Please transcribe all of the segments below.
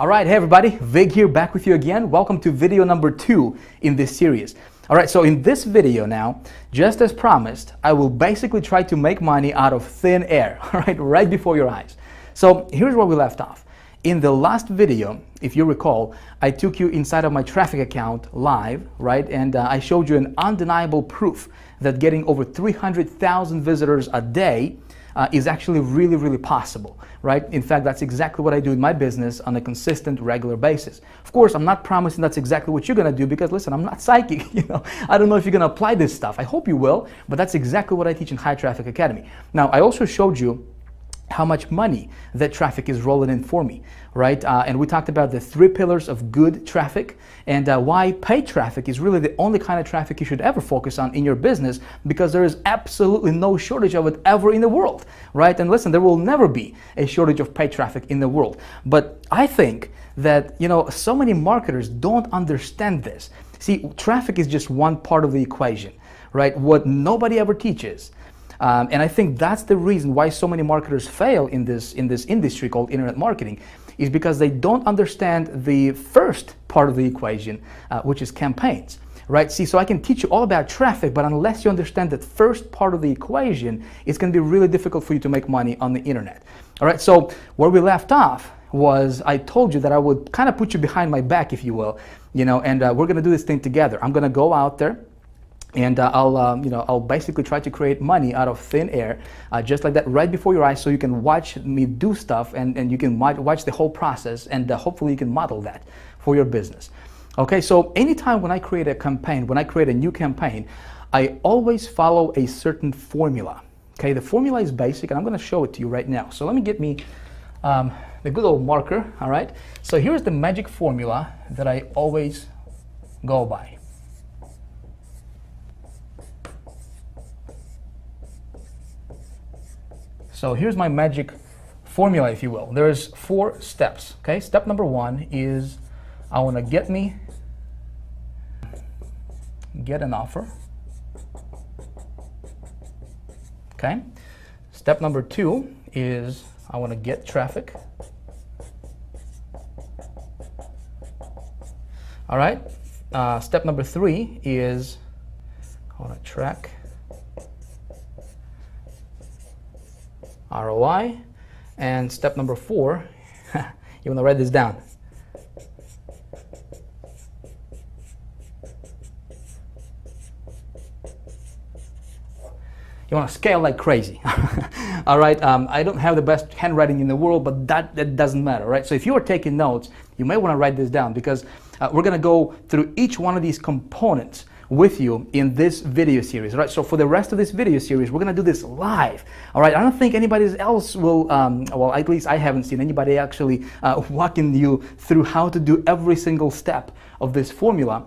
All right, hey everybody, Vic here, back with you again. Welcome to video number 2 in this series. All right, so in this video now, just as promised, I will basically try to make money out of thin air, all right before your eyes. So here's where we left off. In the last video, if you recall, I took you inside of my traffic account live, right? And I showed you an undeniable proof that getting over 300,000 visitors a day is actually really possible, right? In fact, that's exactly what I do in my business on a consistent, regular basis. Of course, I'm not promising that's exactly what you're gonna do because listen, I'm not psychic, I don't know if you're gonna apply this stuff. I hope you will, but that's exactly what I teach in High Traffic Academy. Now, I also showed you how much money that traffic is rolling in for me, right? And we talked about the 3 pillars of good traffic and why paid traffic is really the only kind of traffic you should ever focus on in your business because there is absolutely no shortage of it ever in the world, right? And listen, there will never be a shortage of paid traffic in the world. But I think that, so many marketers don't understand this. See, traffic is just one part of the equation, right? What nobody ever teaches. And I think that's the reason why so many marketers fail in this industry called internet marketing is because they don't understand the first part of the equation, which is campaigns, right? See, so I can teach you all about traffic, but unless you understand that first part of the equation, it's going to be really difficult for you to make money on the internet. All right, so where we left off was I told you that I would kind of put you behind my back, if you will, and we're going to do this thing together. I'm going to go out there. And I'll basically try to create money out of thin air, just like that, right before your eyes, so you can watch me do stuff and you can watch the whole process, and hopefully you can model that for your business. Okay, so anytime when I create a campaign, when I create a new campaign, I always follow a certain formula. Okay, the formula is basic, and I'm going to show it to you right now. So let me get me the good old marker. All right, so here's the magic formula that I always go by. So here's my magic formula, if you will. There's 4 steps, okay? Step number 1 is I want to get an offer, okay? Step number 2 is I want to get traffic. All right? Step number 3 is I want to track ROI, and step number 4, you want to write this down. You want to scale like crazy. All right, I don't have the best handwriting in the world, but that doesn't matter, right? So if you are taking notes, you may want to write this down because we're going to go through each one of these components with you in this video series, right? So for the rest of this video series, we're gonna do this live, all right? I don't think anybody else will, well, at least I haven't seen anybody actually walking you through how to do every single step of this formula.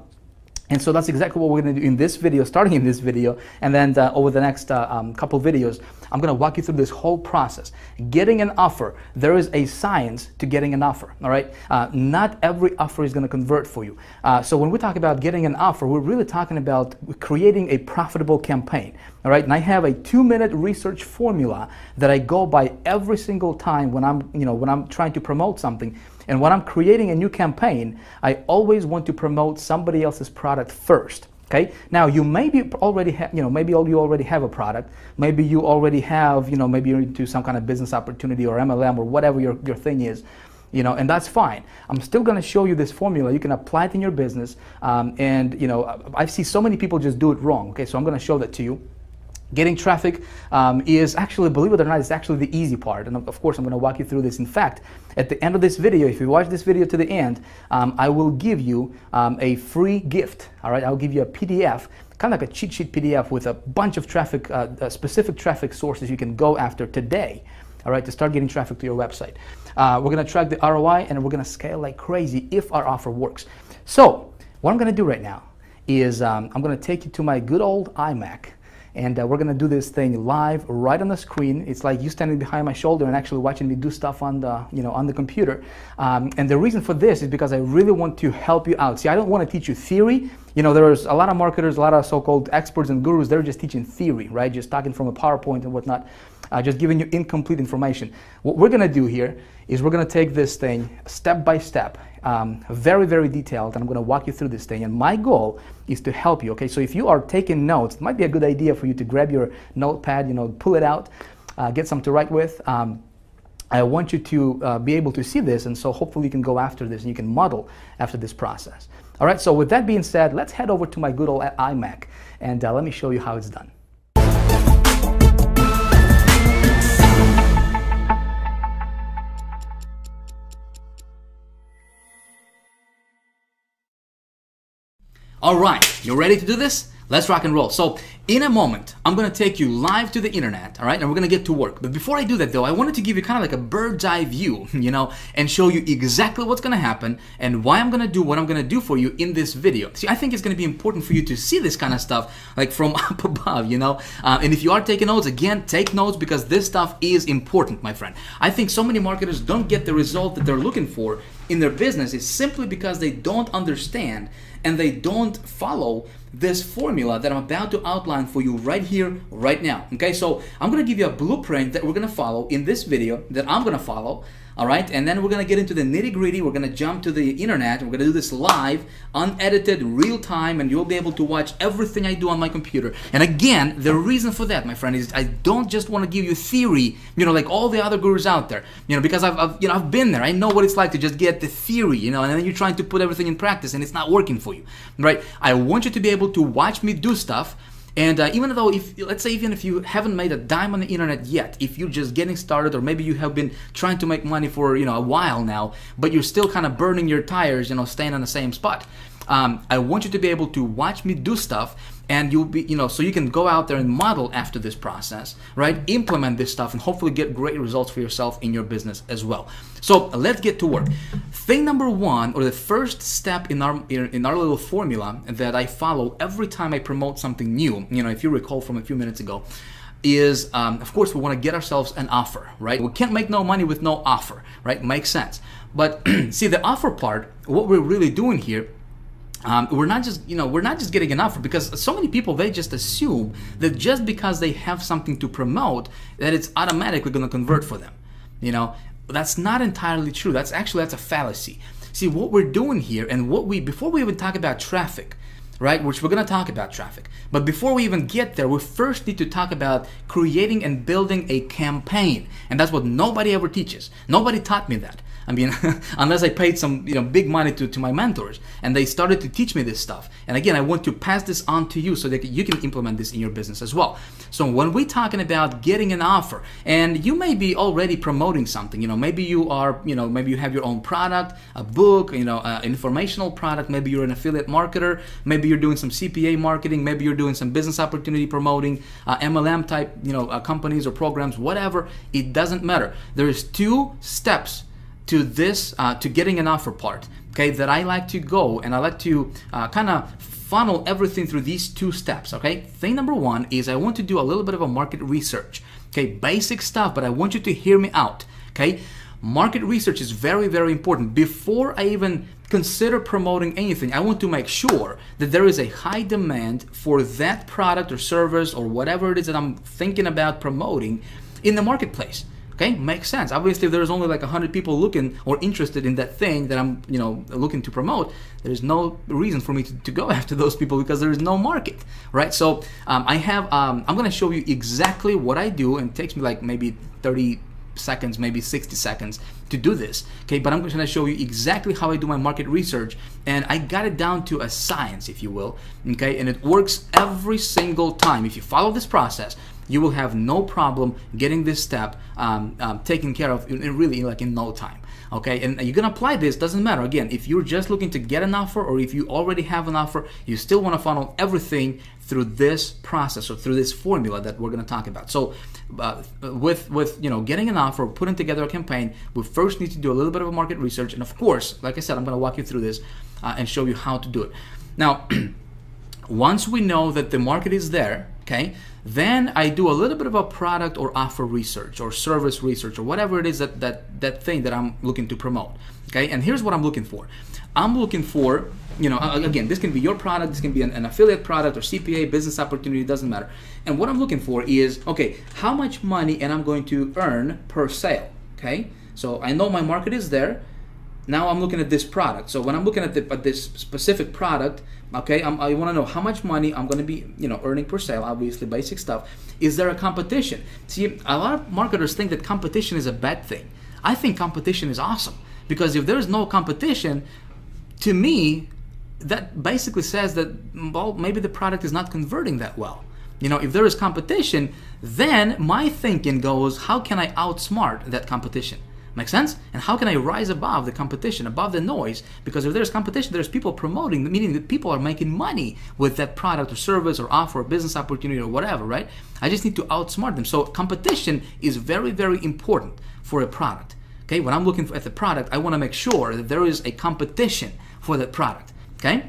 And so that's exactly what we're going to do in this video, starting in this video, and then over the next couple videos, I'm going to walk you through this whole process. Getting an offer, there is a science to getting an offer, all right? Not every offer is going to convert for you. So when we talk about getting an offer, we're really talking about creating a profitable campaign, all right? And I have a 2-minute research formula that I go by every single time when I'm trying to promote something. And when I'm creating a new campaign, I always want to promote somebody else's product first. Okay. Now you maybe already have, maybe you already have a product. Maybe you already have, maybe you're into some kind of business opportunity or MLM or whatever your thing is, and that's fine. I'm still going to show you this formula. You can apply it in your business, and I see so many people just do it wrong. Okay, so I'm going to show that to you. Getting traffic is actually, believe it or not, it's actually the easy part. And of course, I'm going to walk you through this. In fact, at the end of this video, if you watch this video to the end, I will give you a free gift. All right, I'll give you a PDF, kind of like a cheat sheet PDF with a bunch of traffic, specific traffic sources you can go after today. All right, to start getting traffic to your website. We're going to track the ROI and we're going to scale like crazy if our offer works. So what I'm going to do right now is I'm going to take you to my good old iMac. And we're going to do this thing live right on the screen. It's like you standing behind my shoulder and actually watching me do stuff on the, on the computer. And the reason for this is because I really want to help you out. See, I don't want to teach you theory. There's a lot of marketers, a lot of so-called experts and gurus, they're just teaching theory, right? Just talking from a PowerPoint and whatnot. just giving you incomplete information. What we're going to do here is we're going to take this thing step by step, very, very detailed, and I'm going to walk you through this thing. And my goal is to help you, okay? So if you are taking notes, it might be a good idea for you to grab your notepad, pull it out, get something to write with. I want you to be able to see this, and so hopefully you can go after this and you can model after this process. All right, so with that being said, let's head over to my good old iMac, and let me show you how it's done. All right, you ready to do this? Let's rock and roll. So in a moment, I'm going to take you live to the internet, all right? And we're going to get to work. But before I do that, though, I wanted to give you kind of like a bird's eye view, and show you exactly what's going to happen and why I'm going to do what I'm going to do for you in this video. See, I think it's going to be important for you to see this kind of stuff like from up above, And if you are taking notes, again, take notes because this stuff is important, my friend. I think so many marketers don't get the result that they're looking for in their business is simply because they don't understand and they don't follow this formula that I'm about to outline for you right here, right now. Okay, so I'm gonna give you a blueprint that we're gonna follow in this video that I'm gonna follow. All right, and then we're gonna get into the nitty-gritty. We're gonna jump to the internet. We're gonna do this live, unedited, real time, and you'll be able to watch everything I do on my computer. And again, the reason for that, my friend, is I don't just want to give you theory, like all the other gurus out there, because I've been there. I know what it's like to just get the theory, and then you're trying to put everything in practice, and it's not working for you, right? I want you to be able to watch me do stuff. And even though, let's say, even if you haven't made a dime on the internet yet, if you're just getting started, or maybe you have been trying to make money for a while now, but you're still kind of burning your tires, staying on the same spot, I want you to be able to watch me do stuff, and you'll be, so you can go out there and model after this process, right? Implement this stuff and hopefully get great results for yourself in your business as well. So let's get to work. Thing number one, or the first step in our little formula that I follow every time I promote something new, if you recall from a few minutes ago, is of course we want to get ourselves an offer, right? We can't make no money with no offer, right? Makes sense. But see, the offer part, what we're really doing here, we're not just getting an offer, because so many people, they just assume that just because they have something to promote that it's automatically going to convert for them. That's not entirely true. That's a fallacy. See, what we're doing here, and before we even talk about traffic, right, which we're going to talk about traffic, but before we even get there, we first need to talk about creating and building a campaign. And that's what nobody ever teaches. Nobody taught me that. I mean, unless I paid some big money to my mentors, and they started to teach me this stuff. And again, I want to pass this on to you so that you can implement this in your business as well. So when we're talking about getting an offer, and you may be already promoting something, maybe you are, maybe you have your own product, a book, an informational product, maybe you're an affiliate marketer, maybe you're doing some CPA marketing, maybe you're doing some business opportunity promoting, MLM type, companies or programs, whatever. It doesn't matter. There's 2 steps to this, to getting an offer part, okay, that I like to go, and I like to kind of funnel everything through these 2 steps, okay? Thing number 1 is I want to do a little bit of a market research, okay? Basic stuff, but I want you to hear me out, okay? Market research is very, very important. Before I even consider promoting anything, I want to make sure that there is a high demand for that product or service or whatever it is that I'm thinking about promoting in the marketplace. Okay, makes sense. Obviously, if there's only like 100 people looking or interested in that thing that I'm, looking to promote, there's no reason for me to go after those people because there is no market, right? So I'm going to show you exactly what I do, and it takes me like maybe 30 seconds, maybe 60 seconds to do this, okay? But I'm going to show you exactly how I do my market research, and I got it down to a science, if you will, okay? And it works every single time. If you follow this process, you will have no problem getting this step taken care of in no time. Okay, and you're gonna apply this, doesn't matter. Again, if you're just looking to get an offer, or if you already have an offer, you still want to funnel everything through this process or through this formula that we're gonna talk about. So with getting an offer, putting together a campaign, we first need to do a little bit of a market research, and of course, like I said, I'm gonna walk you through this and show you how to do it. Now, once we know that the market is there, Okay, then I do a little bit of a product or offer research or service research or whatever it is that thing that I'm looking to promote. Okay, and here's what I'm looking for. I'm looking for, again, this can be your product, this can be an affiliate product or CPA, business opportunity, doesn't matter. And what I'm looking for is, okay, how much money am I going to earn per sale? Okay, so I know my market is there. Now I'm looking at this product. So when I'm looking at this specific product, okay, I want to know how much money I'm going to be, earning per sale. Obviously, basic stuff. Is there a competition? See, a lot of marketers think that competition is a bad thing. I think competition is awesome, because if there is no competition, to me, that basically says that, well, maybe the product is not converting that well. If there is competition, then my thinking goes, how can I outsmart that competition? Make sense? And how can I rise above the competition, above the noise? Because if there's competition, there's people promoting, meaning that people are making money with that product or service or offer or business opportunity or whatever, right? I just need to outsmart them. So competition is very, very important for a product. Okay, when I'm looking at the product, I want to make sure that there is a competition for that product. Okay.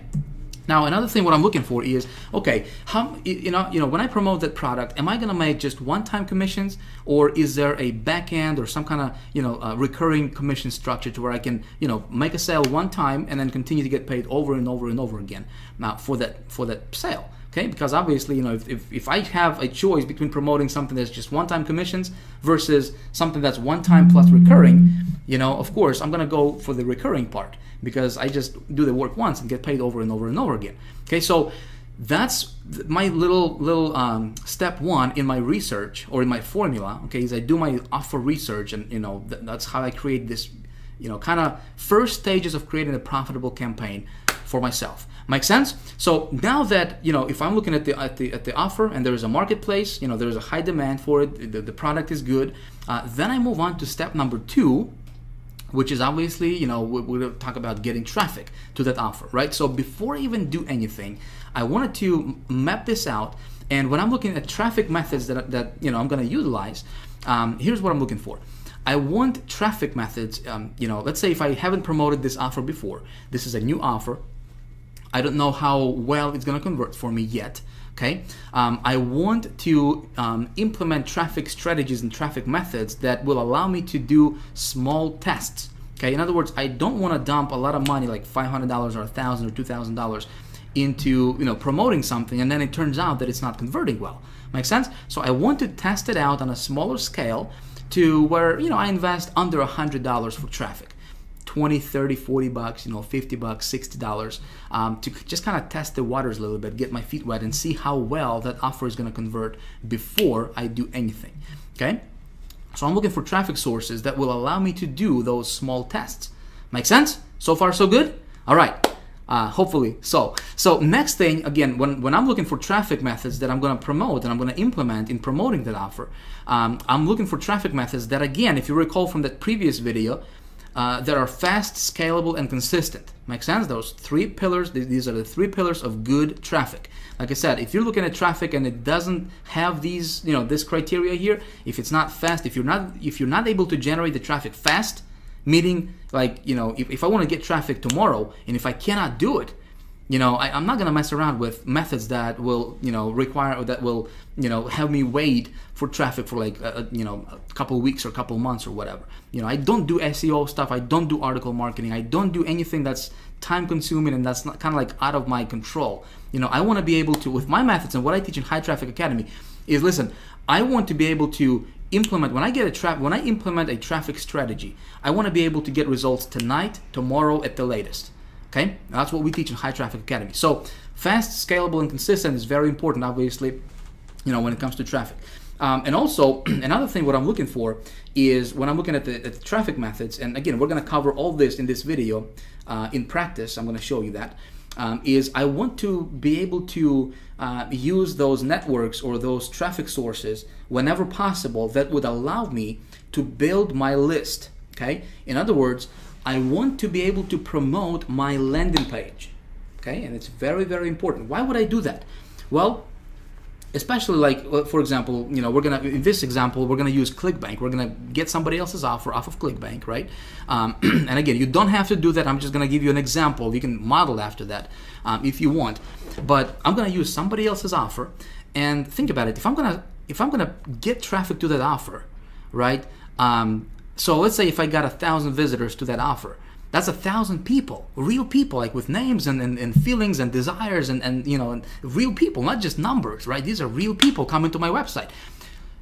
Now, another thing what I'm looking for is, okay, how, when I promote that product, am I going to make just one-time commissions, or is there a back end or some kind of, recurring commission structure to where I can, make a sale one time and then continue to get paid over and over and over again now for that sale? Okay, because obviously, if I have a choice between promoting something that's just one-time commissions versus something that's one-time plus recurring, of course, I'm going to go for the recurring part, because I just do the work once and get paid over and over and over again. Okay, so that's my little step one in my research or in my formula. Okay, is I do my offer research, and that's how I create this, kind of first stages of creating a profitable campaign for myself. Make sense? So now that, if I'm looking at the offer and there is a marketplace, there is a high demand for it, the product is good, then I move on to step number 2, which is obviously, we're going to talk about getting traffic to that offer, right? So before I even do anything, I wanted to map this out. And when I'm looking at traffic methods that I'm going to utilize, here's what I'm looking for. I want traffic methods, let's say if I haven't promoted this offer before, this is a new offer, I don't know how well it's going to convert for me yet. Okay, I want to implement traffic strategies and traffic methods that will allow me to do small tests. Okay, in other words, I don't want to dump a lot of money, like $500 or $1,000 or $2,000, into promoting something, and then it turns out that it's not converting well. Make sense? So I want to test it out on a smaller scale to where I invest under $100 for traffic. 20, 30, 40 bucks, 50 bucks, $60, to just kind of test the waters a little bit, get my feet wet and see how well that offer is going to convert before I do anything. Okay? So I'm looking for traffic sources that will allow me to do those small tests. Make sense? So far, so good? All right. Hopefully so. So next thing, again, when I'm looking for traffic methods that I'm going to promote and I'm going to implement in promoting that offer, I'm looking for traffic methods that, again, if you recall from that previous video, that are fast, scalable, and consistent. Make sense? Those 3 pillars, these are the 3 pillars of good traffic. Like I said, if you're looking at traffic and it doesn't have these, this criteria here, if it's not fast, if you're not able to generate the traffic fast, meaning like, if I want to get traffic tomorrow and if I cannot do it, I'm not going to mess around with methods that will, require, or that will, have me wait for traffic for like, a couple weeks or a couple months or whatever. I don't do SEO stuff. I don't do article marketing. I don't do anything that's time consuming and that's not kind of like out of my control. I want to be able to, with my methods and what I teach in High Traffic Academy is, listen, I want to be able to implement, when I implement a traffic strategy, I want to be able to get results tonight, tomorrow at the latest. Okay, that's what we teach in High Traffic Academy. So fast, scalable, and consistent is very important, obviously, when it comes to traffic. And also, another thing what I'm looking for is when I'm looking at the traffic methods, and again, we're going to cover all this in this video in practice. I'm going to show you that. Is I want to be able to use those networks or those traffic sources whenever possible that would allow me to build my list. Okay, in other words, I want to be able to promote my landing page. Okay, and it's very, very important. Why would I do that? Well, Especially like, for example, you know, in this example, we're gonna use ClickBank. We're gonna get somebody else's offer off of ClickBank, right? And again, you don't have to do that. I'm just gonna give you an example. You can model after that if you want. But I'm gonna use somebody else's offer, and think about it. If I'm gonna get traffic to that offer, right? So let's say if I got 1,000 visitors to that offer, that's 1,000 people, real people, like with names and feelings and desires and you know, and real people, not just numbers, right? These are real people coming to my website.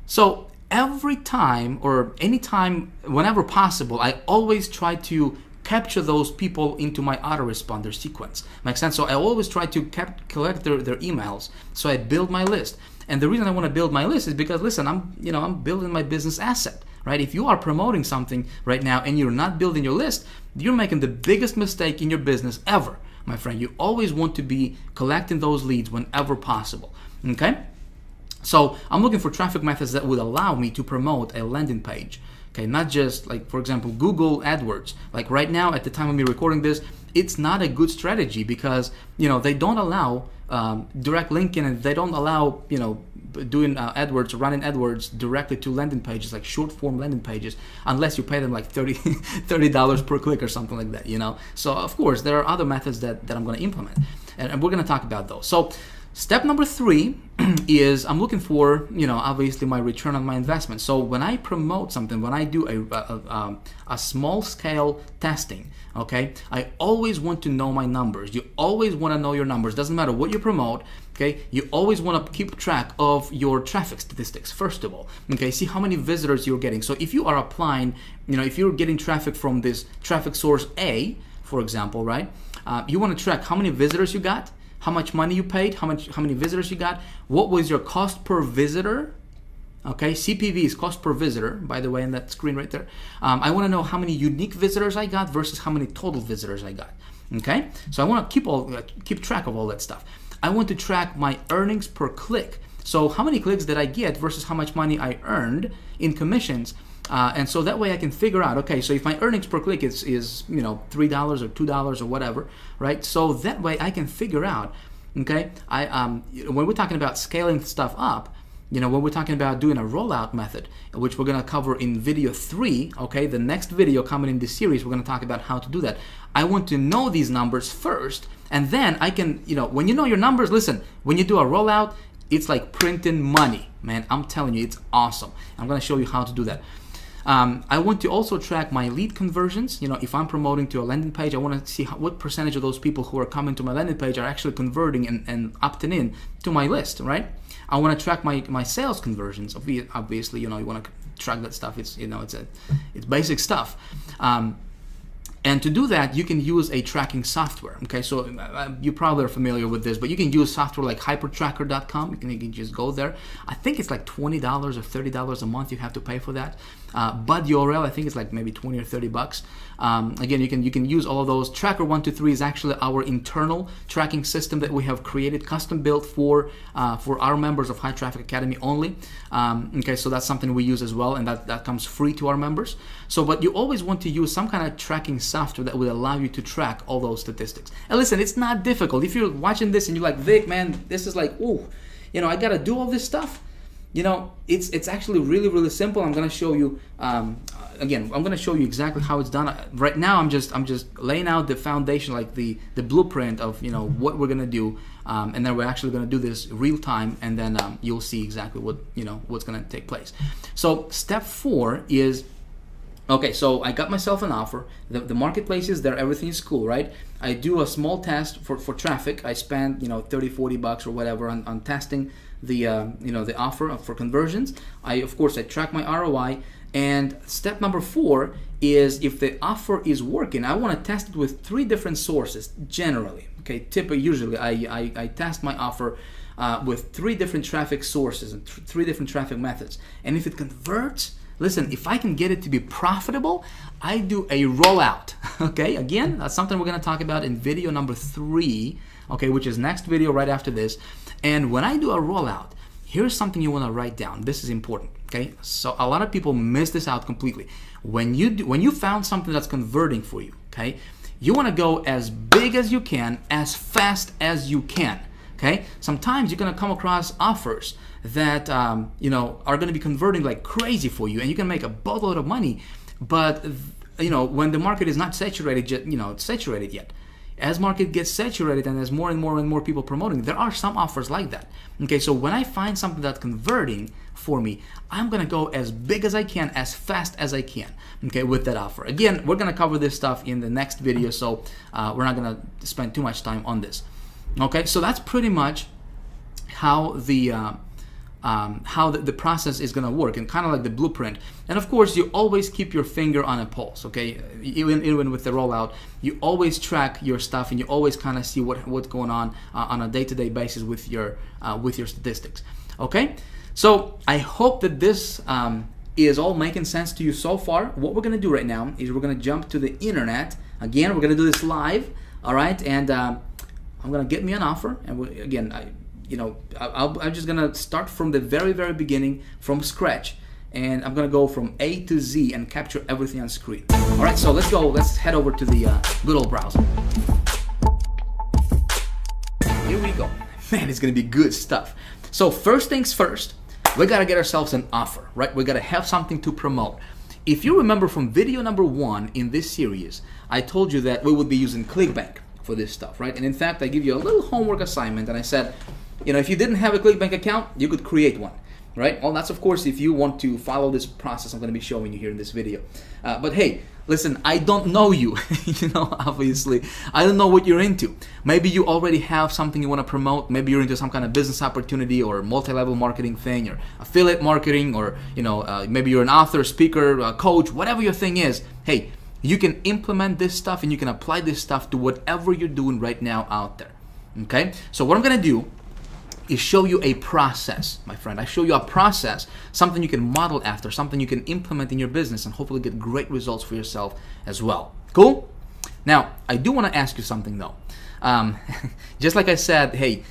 So every time or anytime, whenever possible, I always try to capture those people into my autoresponder sequence. Makes sense? So I always try to collect their emails. So I build my list. And the reason I want to build my list is because, listen, I'm building my business asset. Right? If you are promoting something right now and you're not building your list, you're making the biggest mistake in your business ever, my friend. You always want to be collecting those leads whenever possible. Okay? So I'm looking for traffic methods that would allow me to promote a landing page. Okay, not just like, for example, Google AdWords. Like right now, at the time of me recording this, it's not a good strategy because, you know, they don't allow direct linking, and they don't allow, you know, doing running AdWords directly to landing pages, like short form landing pages, unless you pay them like $30 per click or something like that, you know. So of course there are other methods that I'm going to implement, and we're going to talk about those. So step number 3 is I'm looking for, you know, obviously my return on my investment. So when I promote something, when I do a small scale testing, okay, I always want to know my numbers. You always want to know your numbers. Doesn't matter what you promote, okay? You always want to keep track of your traffic statistics, first of all, okay? See how many visitors you're getting. So if you are applying, you know, if you're getting traffic from this traffic source A, for example, right? You want to track how many visitors you got, how much money you paid, how many visitors you got, what was your cost per visitor. Okay, CPV is cost per visitor, by the way, in that screen right there. I want to know how many unique visitors I got versus how many total visitors I got. Okay, so I want to keep track of all that stuff. I want to track my earnings per click. So how many clicks did I get versus how much money I earned in commissions. And so that way I can figure out, okay, so if my earnings per click is you know, $3 or $2 or whatever, right? So that way I can figure out, okay, when we're talking about scaling stuff up, you know, when we're talking about doing a rollout method, which we're going to cover in video 3, okay, the next video coming in this series, we're going to talk about how to do that. I want to know these numbers first, and then I can, you know, when you know your numbers, listen, when you do a rollout, it's like printing money, man. I'm telling you, it's awesome. I'm going to show you how to do that. I want to also track my lead conversions. You know, if I'm promoting to a landing page, I want to see what percentage of those people who are coming to my landing page are actually converting and opting in to my list, right? I want to track my sales conversions. Obviously, you know, you want to track that stuff. It's, you know, it's basic stuff. And to do that, you can use a tracking software. Okay, so you probably are familiar with this, but you can use software like hypertracker.com. You can just go there. I think it's like $20 or $30 a month you have to pay for that. Bud URL, I think it's like maybe 20 or 30 bucks. Again, you can use all of those. Tracker 123 is actually our internal tracking system that we have created, custom built for our members of High Traffic Academy only. Okay, so that's something we use as well, and that comes free to our members. So, but you always want to use some kind of tracking software that will allow you to track all those statistics. And listen, it's not difficult. If you're watching this and you're like, Vic, man, this is like, ooh, you know, I gotta do all this stuff. You know, it's actually really, really simple. I'm gonna show you. Again, I'm gonna show you exactly how it's done. Right now, I'm just laying out the foundation, like the blueprint of, you know, what we're gonna do, and then we're actually gonna do this real time, and then you'll see exactly what, you know, what's gonna take place. So step 4 is, okay, so I got myself an offer. The marketplace is there. Everything is cool, right? I do a small test for traffic. I spend, you know, 30, 40 bucks or whatever on testing the you know, the offer for conversions. Of course I track my ROI. And step number 4 is, if the offer is working, I want to test it with 3 different sources generally. Okay, usually I test my offer with 3 different traffic sources and 3 different traffic methods. And if it converts, listen, if I can get it to be profitable, I do a rollout. Okay, again, that's something we're going to talk about in video number 3, okay, which is next video right after this. And when I do a rollout, here's something you want to write down. This is important, okay? So a lot of people miss this out completely. When you found something that's converting for you, okay, you want to go as big as you can, as fast as you can. Okay, sometimes you're gonna come across offers that you know, are gonna be converting like crazy for you, and you can make a boatload of money. But you know, when the market is not saturated yet, saturated yet. As market gets saturated and as more and more people promoting, there are some offers like that. Okay, so when I find something that's converting for me, I'm gonna go as big as I can, as fast as I can, okay, with that offer. Again, we're gonna cover this stuff in the next video, so we're not gonna spend too much time on this. Okay, so that's pretty much how the process is going to work, and kind of like the blueprint. And of course, you always keep your finger on a pulse, okay? Even with the rollout, you always track your stuff, and you always kind of see what's going on a day-to-day basis with your statistics, okay? So I hope that this is all making sense to you so far. What we're going to do right now is we're going to jump to the internet. Again, we're going to do this live, all right? And I'm going to get me an offer, and I'm just gonna start from the very beginning, from scratch, and I'm gonna go from A to Z and capture everything on screen. All right, so let's go. Let's head over to the good old browser. Here we go. Man, it's gonna be good stuff. So first things first, we gotta get ourselves an offer, right? We gotta have something to promote. If you remember from video number 1 in this series, I told you that we would be using ClickBank for this stuff, right? And in fact, I give you a little homework assignment, and I said, you know, if you didn't have a ClickBank account, you could create one, right? Well, that's of course if you want to follow this process I'm going to be showing you here in this video. But hey, listen, I don't know you, you know, obviously. I don't know what you're into. Maybe you already have something you want to promote. Maybe you're into some kind of business opportunity or multi-level marketing thing or affiliate marketing, or, you know, maybe you're an author, speaker, coach, whatever your thing is. Hey, you can implement this stuff and you can apply this stuff to whatever you're doing right now out there, okay? So what I'm going to do is show you a process, my friend. I show you a process, something you can model after, something you can implement in your business and hopefully get great results for yourself as well. Cool? Now, I do want to ask you something though. Just like I said, hey,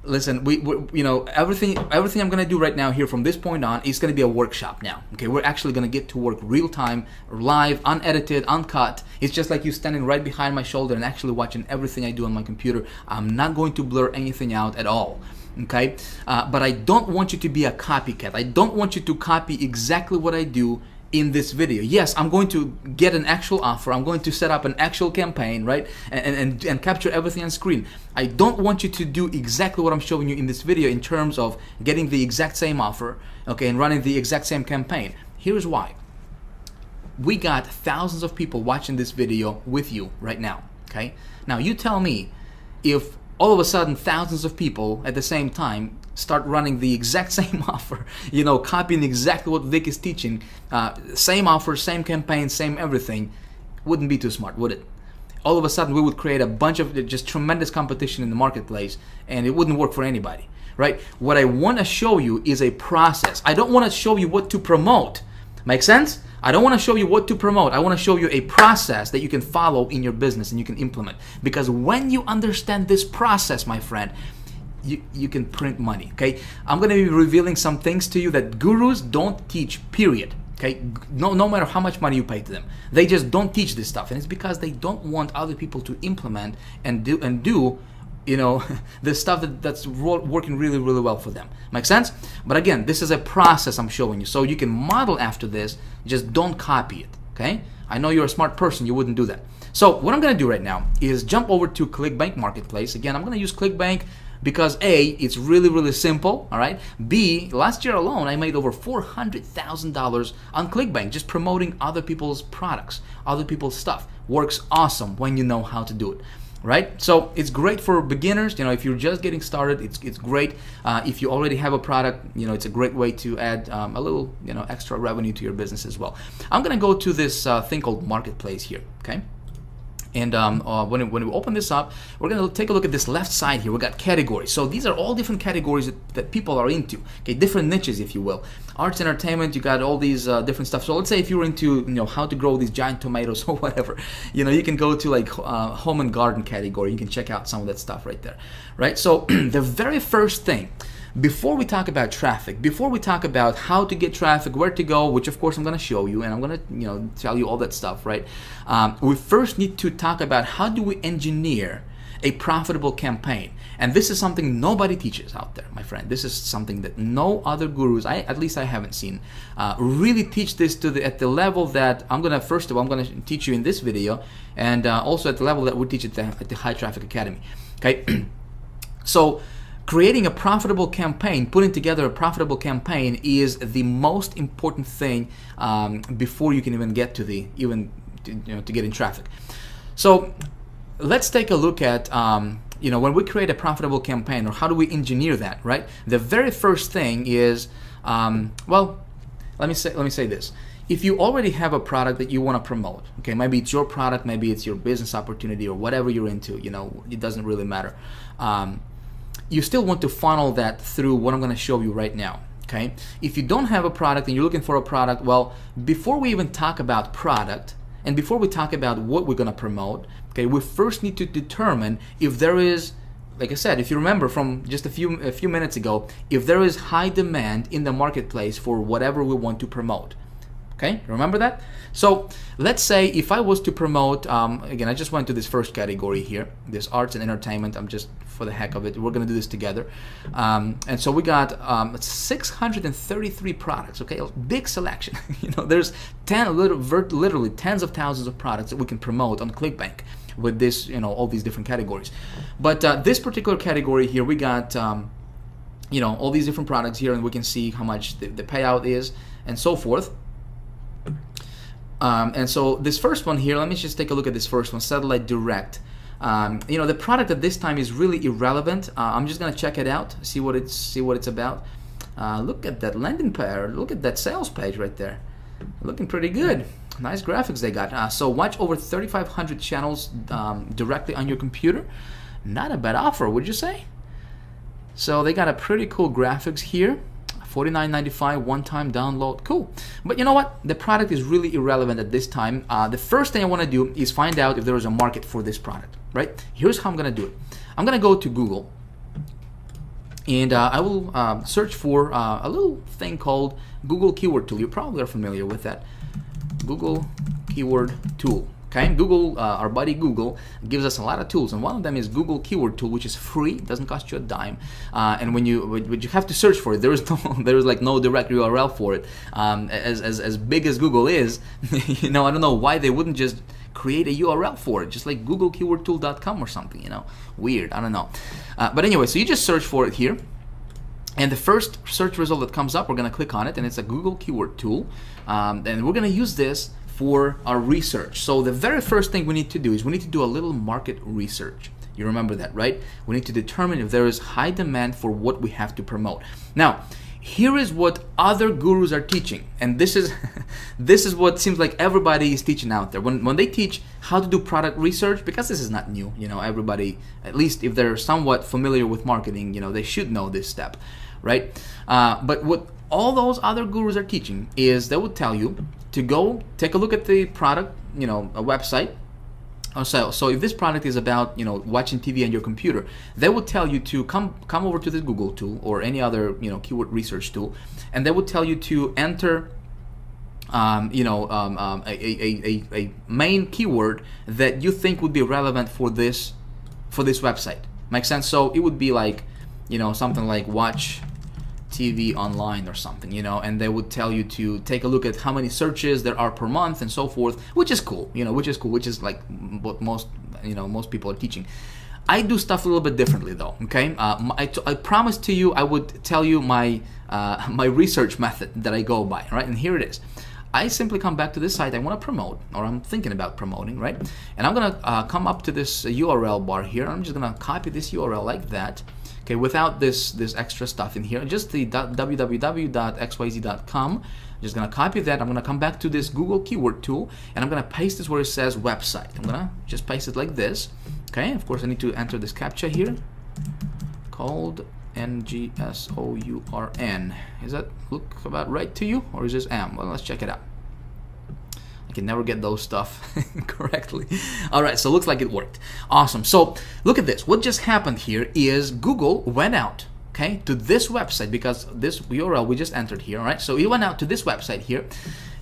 listen, you know, everything I'm going to do right now here from this point on is going to be a workshop now. Okay, we're actually going to get to work real time, live, unedited, uncut. It's just like you standing right behind my shoulder and actually watching everything I do on my computer. I'm not going to blur anything out at all. Okay, but I don't want you to be a copycat. I don't want you to copy exactly what I do in this video. Yes, I'm going to get an actual offer. I'm going to set up an actual campaign, right? And capture everything on screen. I don't want you to do exactly what I'm showing you in this video in terms of getting the exact same offer, okay, and running the exact same campaign. Here's why. We got thousands of people watching this video with you right now, okay? Now you tell me if all of a sudden thousands of people at the same time start running the exact same offer, you know, copying exactly what Vick is teaching, same offer, same campaign, same everything, wouldn't be too smart, would it? All of a sudden we would create a bunch of just tremendous competition in the marketplace, and it wouldn't work for anybody, right? What I want to show you is a process. I don't want to show you what to promote. Make sense? I don't want to show you what to promote. I want to show you a process that you can follow in your business and you can implement. Because when you understand this process, my friend, you can print money, okay? I'm going to be revealing some things to you that gurus don't teach, period. Okay, no matter how much money you pay to them, they just don't teach this stuff, and it's because they don't want other people to implement and do you know, the stuff that's working really well for them. Make sense? But again, this is a process I'm showing you, so you can model after this. Just don't copy it. Okay? I know you're a smart person. You wouldn't do that. So what I'm going to do right now is jump over to ClickBank Marketplace. Again, I'm going to use ClickBank because A, it's really simple, all right? B, last year alone, I made over $400,000 on ClickBank just promoting other people's products, other people's stuff. Works awesome when you know how to do it, right? So it's great for beginners. You know, if you're just getting started, it's great. If you already have a product, you know, it's a great way to add a little, you know, extra revenue to your business as well. I'm going to go to this thing called Marketplace here, okay? And when we open this up, we're going to take a look at this left side here. We got categories. So these are all different categories that people are into. Okay, different niches, if you will. Arts, entertainment. You got all these different stuff. So let's say if you're into, you know, how to grow these giant tomatoes or whatever, you know, you can go to like home and garden category. You can check out some of that stuff right there, right? So the very first thing, before we talk about traffic, before we talk about how to get traffic, where to go, which of course I'm going to show you, and I'm going to, you know, tell you all that stuff, right? We first need to talk about how do we engineer a profitable campaign. And this is something nobody teaches out there, my friend. This is something that no other gurus, at least I haven't seen, really teach this at the level that I'm gonna, first of all, I'm gonna teach you in this video, and also at the level that we teach at the High Traffic Academy. Okay, so creating a profitable campaign, putting together a profitable campaign is the most important thing before you can even get to to get in traffic. So let's take a look at when we create a profitable campaign, or how do we engineer that, right? The very first thing is, well, let me say this. If you already have a product that you want to promote, okay, maybe it's your product, maybe it's your business opportunity, or whatever you're into, it doesn't really matter. You still want to funnel that through what I'm going to show you right now. Okay, if you don't have a product and you're looking for a product, well, before we even talk about product, and before we talk about what we're going to promote, okay, we first need to determine if there is, like I said, if you remember from just a few minutes ago, if there is high demand in the marketplace for whatever we want to promote. Okay, remember that? So let's say if I was to promote, again, I just went to this first category here, this arts and entertainment. I'm just, for the heck of it, we're going to do this together. And so we got 633 products, okay, a big selection. There's literally tens of thousands of products that we can promote on ClickBank with this, all these different categories. But this particular category here, we got, all these different products here, and we can see how much the payout is and so forth. And so this first one here, let me just take a look at this first one, Satellite Direct. The product at this time is really irrelevant. I'm just gonna check it out, see what it's about. Look at that landing page, look at that sales page right there, looking pretty good. Nice graphics they got. So watch over 3,500 channels directly on your computer. Not a bad offer, would you say? So they got a pretty cool graphics here. $49.95 one-time download, cool. But you know what? The product is really irrelevant at this time. The first thing I want to do is find out if there is a market for this product, right? Here's how I'm going to do it. I'm going to go to Google, and I will search for a little thing called Google Keyword Tool. You probably are familiar with that. Google Keyword Tool. Okay, Google, our buddy Google, gives us a lot of tools, and one of them is Google Keyword Tool, which is free, it doesn't cost you a dime, and when you have to search for it, there is like no direct URL for it. As big as Google is, I don't know why they wouldn't just create a URL for it, just like googlekeywordtool.com or something, weird, I don't know. But anyway, so you just search for it here, and the first search result that comes up, we're going to click on it, and it's a Google Keyword Tool, and we're going to use this for our research. So the very first thing we need to do is we need to do a little market research. You remember that, right? We need to determine if there is high demand for what we have to promote. Now, here is what other gurus are teaching, and this is this is what seems like everybody is teaching out there. When they teach how to do product research, because this is not new, everybody, at least if they're somewhat familiar with marketing, they should know this step, right? But what all those other gurus are teaching is they would tell you to go take a look at the product, a website. So if this product is about watching TV on your computer, they would tell you to come over to this Google tool or any other keyword research tool, and they would tell you to enter a main keyword that you think would be relevant for this website. Make sense? So it would be like something like watch TV online or something, and they would tell you to take a look at how many searches there are per month and so forth, which is cool, which is like what most people are teaching. I do stuff a little bit differently though, okay? I promised to you I would tell you my my research method that I go by, right? And here it is. I simply come back to this site I want to promote, or I'm thinking about promoting, right? And I'm gonna come up to this URL bar here. I'm just gonna copy this URL like that. Okay, without this extra stuff in here, just the www.xyz.com. I'm just gonna copy that. I'm gonna come back to this Google Keyword Tool, and I'm gonna paste this where it says website. I'm gonna just paste it like this. Okay, of course I need to enter this CAPTCHA here, called NGSOURN. Does that look about right to you, or is this M? Well, let's check it out. I can never get those stuff correctly. All right, so it looks like it worked. Awesome. So look at this. What just happened here is Google went out, okay, to this website, because this URL we just entered here, all right? So it went out to this website here,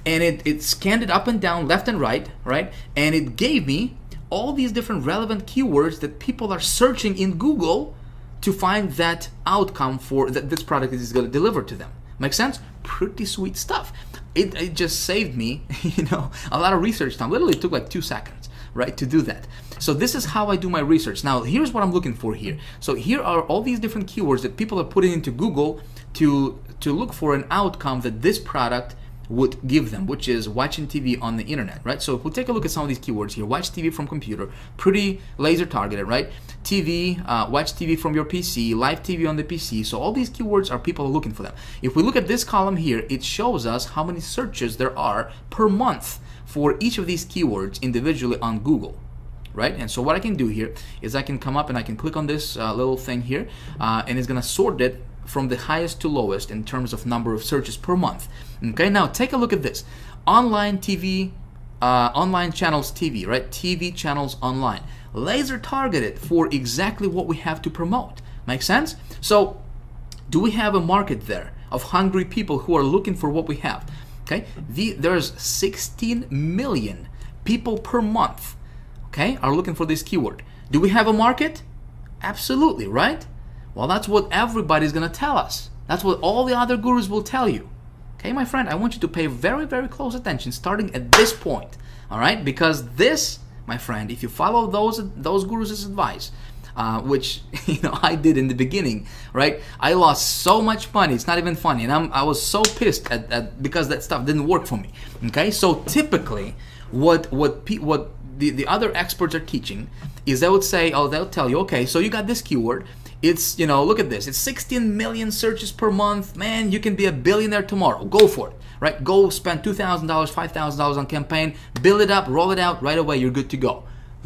and it scanned it up and down, left and right, and it gave me all these different relevant keywords that people are searching in Google to find that outcome for that this product is going to deliver to them. Make sense? Pretty sweet stuff. It just saved me, a lot of research time. Literally, it took like 2 seconds, right, to do that. So this is how I do my research. Now, here's what I'm looking for here. So here are all these different keywords that people are putting into Google to look for an outcome that this product would give them, which is watching TV on the internet, right? So if we take a look at some of these keywords here, watch TV from computer, pretty laser targeted, right? TV, watch TV from your PC, live TV on the PC. So all these keywords are people are looking for them. If we look at this column here, it shows us how many searches there are per month for each of these keywords individually on Google, right? And so what I can do here is I can come up and I can click on this little thing here, and it's gonna sort it from the highest to lowest in terms of number of searches per month. Okay, now take a look at this. Online TV, online channels TV, right? TV channels online. Laser targeted for exactly what we have to promote. Make sense? So do we have a market there of hungry people who are looking for what we have? Okay, there's 16 million people per month, okay, are looking for this keyword. Do we have a market? Absolutely, right? Well, that's what everybody's gonna tell us. That's what all the other gurus will tell you. Okay, my friend, I want you to pay very, very close attention starting at this point, all right? Because this, my friend, if you follow those gurus' advice, which I did in the beginning, right? I lost so much money. It's not even funny, and I was so pissed at because that stuff didn't work for me. Okay, so typically, what the other experts are teaching is they would say, they'll tell you, okay, so you got this keyword. It's, look at this. It's 16 million searches per month. Man, you can be a billionaire tomorrow. Go for it, right? Go spend $2,000, $5,000 on campaign, build it up, roll it out right away. You're good to go.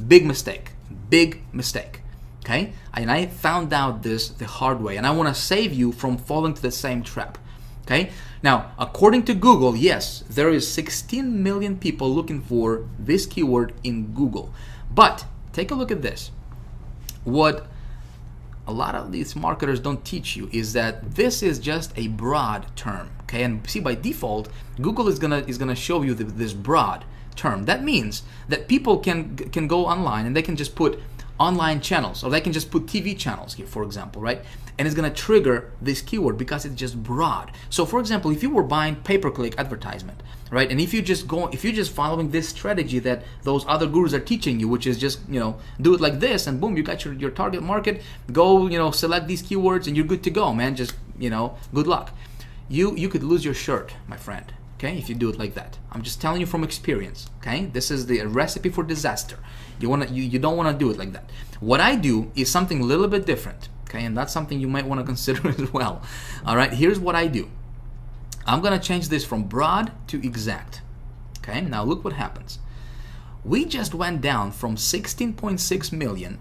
Big mistake. Big mistake. Okay? And I found out this the hard way, and I want to save you from falling to the same trap. Okay? Now, according to Google, yes, there is 16 million people looking for this keyword in Google. But take a look at this. What a lot of these marketers don't teach you is that this is just a broad term. Okay? And see, by default, Google is gonna show you this broad term. That means that people can go online and they can just put online channels, or they can just put TV channels here, for example, right? And it's gonna trigger this keyword because it's just broad. So for example, if you were buying pay-per-click advertisement, right? And if you're just following this strategy that those other gurus are teaching you, which is just, do it like this and boom, you got your target market, go, select these keywords and you're good to go, man. Just, good luck. You could lose your shirt, my friend. Okay, if you do it like that. I'm just telling you from experience. Okay, this is the recipe for disaster. You don't want to do it like that. What I do is something a little bit different. Okay, and that's something you might want to consider as well. All right, here's what I do. I'm gonna change this from broad to exact. Okay, now look what happens. We just went down from 16.6 million,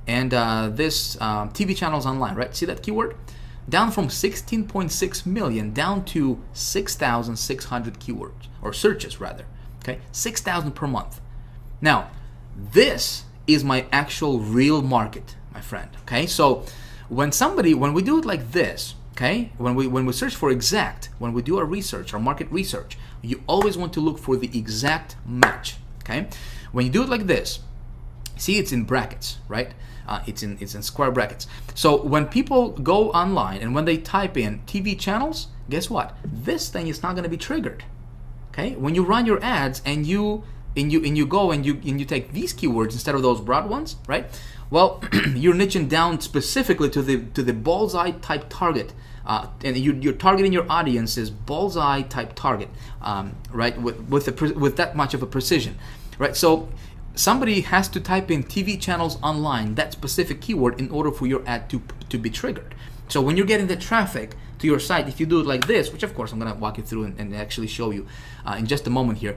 and this TV channels online, right? See that keyword? Down from 16.6 million down to 6,600 keywords, or searches rather. Okay, 6,000 per month. Now, this is my actual real market, my friend. Okay, so when we do it like this, okay, when we search for exact, when we do our research, our market research, you always want to look for the exact match. Okay, when you do it like this, see, it's in brackets, right? It's in square brackets. So when people go online and when they type in TV channels, guess what? This thing is not going to be triggered. Okay? When you run your ads and you go and you take these keywords instead of those broad ones, right? Well, you're niching down specifically to the bullseye type target, and you're targeting your audience as bullseye type target, right? With that much of a precision, right? So somebody has to type in TV channels online, that specific keyword, in order for your ad to be triggered. So when you're getting the traffic to your site, if you do it like this, which of course I'm going to walk you through and actually show you in just a moment here,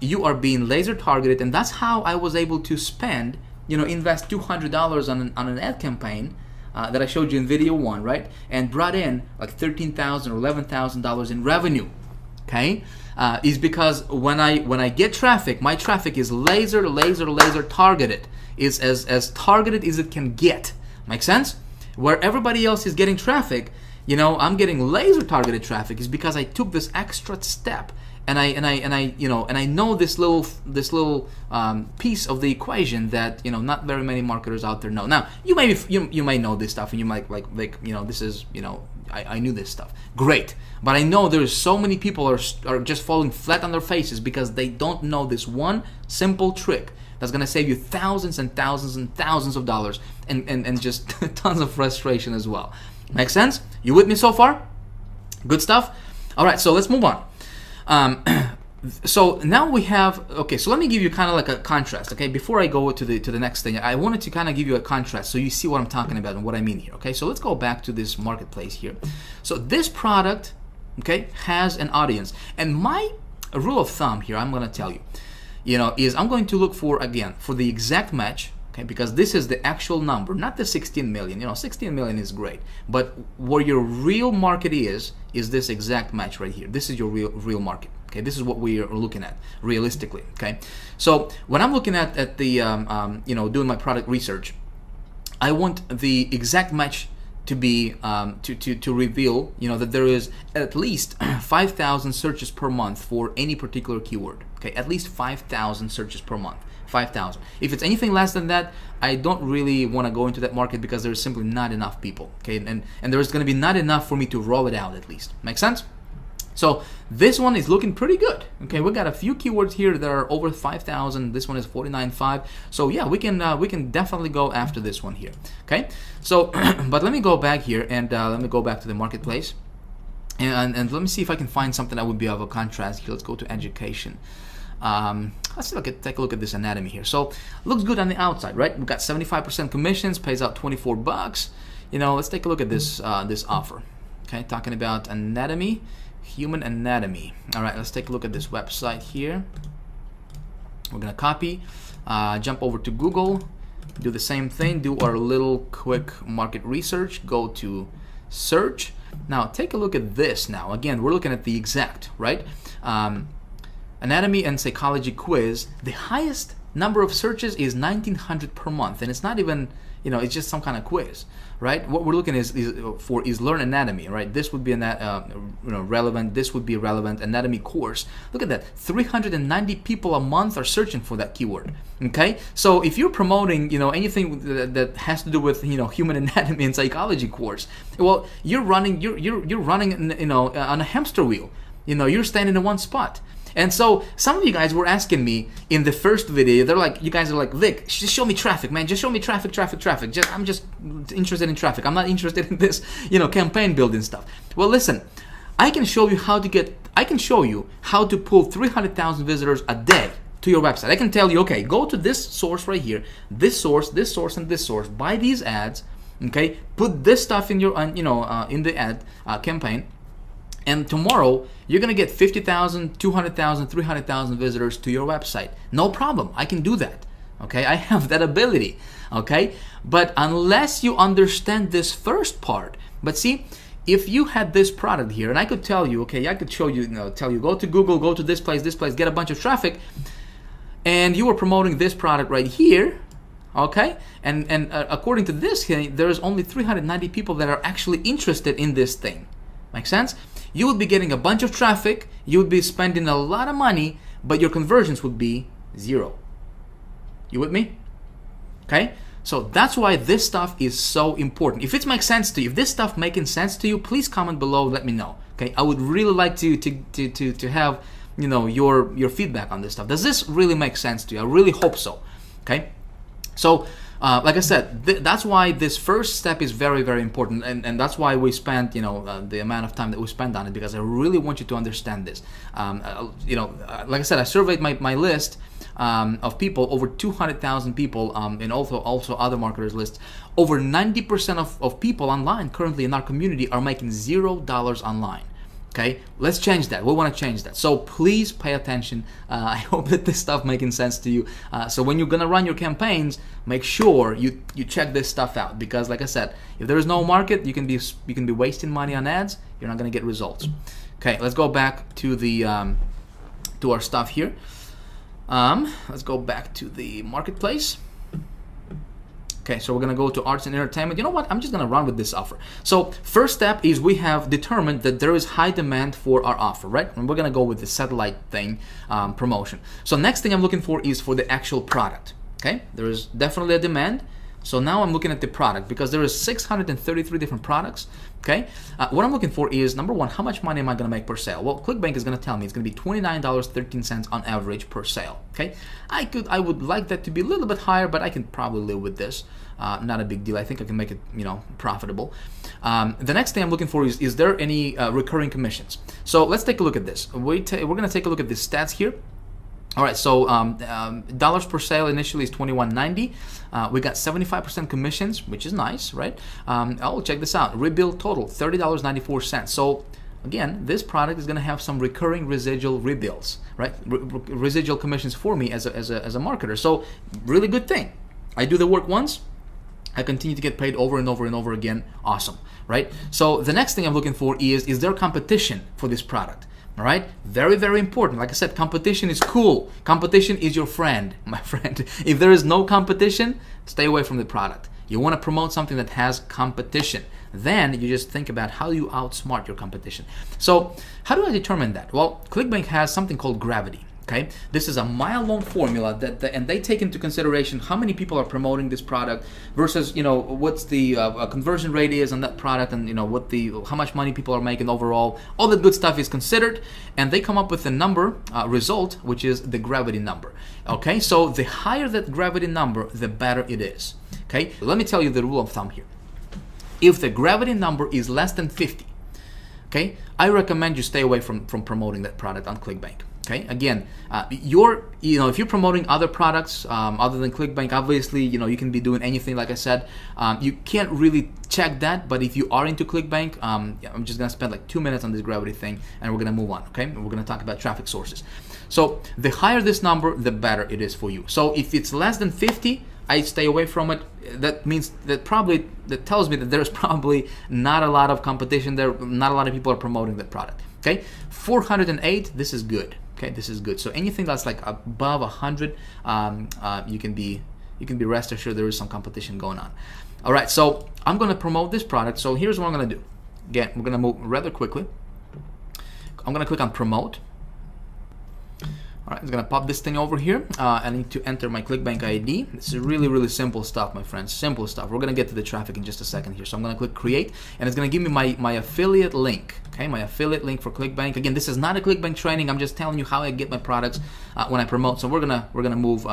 you are being laser targeted, and that's how I was able to spend, invest $200 on an ad campaign that I showed you in video 1, right? And brought in like $13,000 or $11,000 in revenue. Okay, is because when I get traffic, my traffic is laser targeted. Is as targeted as it can get. Make sense? Where everybody else is getting traffic, I'm getting laser targeted traffic is because I took this extra step and I know this little piece of the equation that not very many marketers out there know. Now you may know this stuff, and you might like this is I knew this stuff. Great, but I know there's so many people are just falling flat on their faces because they don't know this one simple trick that's gonna save you thousands and thousands and thousands of dollars and just tons of frustration as well. Make sense? You with me so far? Good stuff. All right, so let's move on. So now we have, okay, so let me give you kind of like a contrast, okay? Before I go to the next thing, I wanted to kind of give you a contrast so you see what I'm talking about and what I mean here, okay? So let's go back to this marketplace here. So this product, okay, has an audience. And my rule of thumb here, I'm going to tell you, is I'm going to look for, again, for the exact match, okay, because this is the actual number, not the 16 million. 16 million is great, but where your real market is this exact match right here. This is your real market. Okay, this is what we are looking at realistically. Okay, so when I'm looking at the doing my product research, I want the exact match to be to reveal that there is at least 5,000 searches per month for any particular keyword. Okay, at least 5,000 searches per month. 5,000. If it's anything less than that, I don't really want to go into that market because there's simply not enough people. Okay, and there's going to be not enough for me to roll it out at least. Make sense? So this one is looking pretty good. Okay, we got a few keywords here that are over 5,000. This one is 49.5. So yeah, we can definitely go after this one here. Okay, so but let me go back here and let me go back to the marketplace and let me see if I can find something that would be of a contrast here. Let's go to education. Let's take a look at this anatomy here. So looks good on the outside, right? We've got 75% commissions, pays out 24 bucks. Let's take a look at this this offer. Okay, talking about anatomy. Human anatomy. All right, let's take a look at this website here. We're gonna copy, jump over to Google, do the same thing, do our little quick market research, go to search. Now take a look at this. Now again, we're looking at the exact, right? Anatomy and psychology quiz. The highest number of searches is 1,900 per month, and it's not even, it's just some kind of quiz, right? What we're looking is learn anatomy, right? This would be relevant. This would be relevant anatomy course. Look at that, 390 people a month are searching for that keyword. Okay, so if you're promoting, anything that has to do with, human anatomy and psychology course, well, you're running, you're running, on a hamster wheel. You're standing in one spot. And so some of you guys were asking me in the first video, you guys are like, Vic, just show me traffic, man. Just show me traffic. I'm just interested in traffic. I'm not interested in this, campaign building stuff. Well, listen, I can show you how to pull 300,000 visitors a day to your website. I can tell you, okay, go to this source right here, this source, and this source, buy these ads, okay, put this stuff in your, in the ad campaign. And tomorrow, you're going to get 50,000, 200,000, 300,000 visitors to your website. No problem. I can do that. Okay, I have that ability. Okay, but unless you understand this first part, but see, if you had this product here, and I could tell you, okay, I could show you, tell you, go to Google, go to this place, get a bunch of traffic, and you were promoting this product right here, okay, and according to this, there's only 390 people that are actually interested in this thing. Make sense? You would be getting a bunch of traffic, you would be spending a lot of money, but your conversions would be 0. You with me? Okay? So that's why this stuff is so important. If it makes sense to you, if this stuff making sense to you, please comment below, let me know. Okay? I would really like to have, your feedback on this stuff. Does this really make sense to you? I really hope so. Okay? So like I said, that's why this first step is very, very important, and that's why we spent, the amount of time that we spent on it, because I really want you to understand this. Like I said, I surveyed my list of people, over 200,000 people, and also other marketers lists. Over 90% of people online currently in our community are making $0 online. Okay, let's change that. We want to change that. So please pay attention. I hope that this stuff making sense to you. So when you're gonna run your campaigns, make sure you check this stuff out, because like I said, if there is no market, you can be wasting money on ads. You're not gonna get results. Okay, let's go back to the to our stuff here. Let's go back to the marketplace. Okay, so we're gonna go to arts and entertainment. You know what? I'm just gonna run with this offer. So first step is we have determined that there is high demand for our offer, right? And we're gonna go with the satellite thing, promotion. So next thing I'm looking for is for the actual product. Okay, there is definitely a demand. So now I'm looking at the product because there is 633 different products. Okay, what I'm looking for is number one, how much money am I going to make per sale? Well, ClickBank is going to tell me it's going to be $29.13 on average per sale. Okay, I would like that to be a little bit higher, but I can probably live with this. Not a big deal. I think I can make it, profitable. The next thing I'm looking for is there any recurring commissions? So let's take a look at this. We're going to take a look at the stats here. All right, so dollars per sale initially is $21.90. We got 75% commissions, which is nice, right? Oh, check this out. Rebill total, $30.94. So again, this product is going to have some recurring residual rebills, right? Residual commissions for me as a marketer. So really good thing. I do the work once, I continue to get paid over and over and over again. Awesome, right? So the next thing I'm looking for is there competition for this product? All right, very, very important. Like I said, competition is cool. Competition is your friend, my friend. If there is no competition, stay away from the product. You want to promote something that has competition. Then you just think about how you outsmart your competition. So how do I determine that? Well, ClickBank has something called gravity. Okay, this is a mile-long formula and they take into consideration how many people are promoting this product versus what's the conversion rate is on that product, and how much money people are making overall. All the good stuff is considered, and they come up with a number result, which is the gravity number. Okay, so the higher that gravity number, the better it is. Okay, let me tell you the rule of thumb here. If the gravity number is less than 50, okay, I recommend you stay away from promoting that product on ClickBank. Okay, again, if you're promoting other products other than ClickBank, obviously, you can be doing anything. Like I said, you can't really check that, but if you are into ClickBank, I'm just gonna spend like 2 minutes on this gravity thing, and we're gonna move on. Okay, and we're gonna talk about traffic sources. So the higher this number, the better it is for you. So if it's less than 50, I stay away from it. That means that tells me that there's probably not a lot of competition there. Not a lot of people are promoting that product. Okay, 408. This is good. Okay, this is good. So anything that's like above 100, you can be rest assured there is some competition going on. All right, so I'm going to promote this product. So here's what I'm going to do. Again, we're going to move rather quickly. I'm going to click on promote. All right, it's going to pop this thing over here. I need to enter my ClickBank ID. This is really, really simple stuff, my friends. Simple stuff. We're going to get to the traffic in just a second here. So I'm going to click create, and it's going to give me my affiliate link. Okay, my affiliate link for ClickBank. Again, this is not a ClickBank training. I'm just telling you how I get my products when I promote. So we're gonna move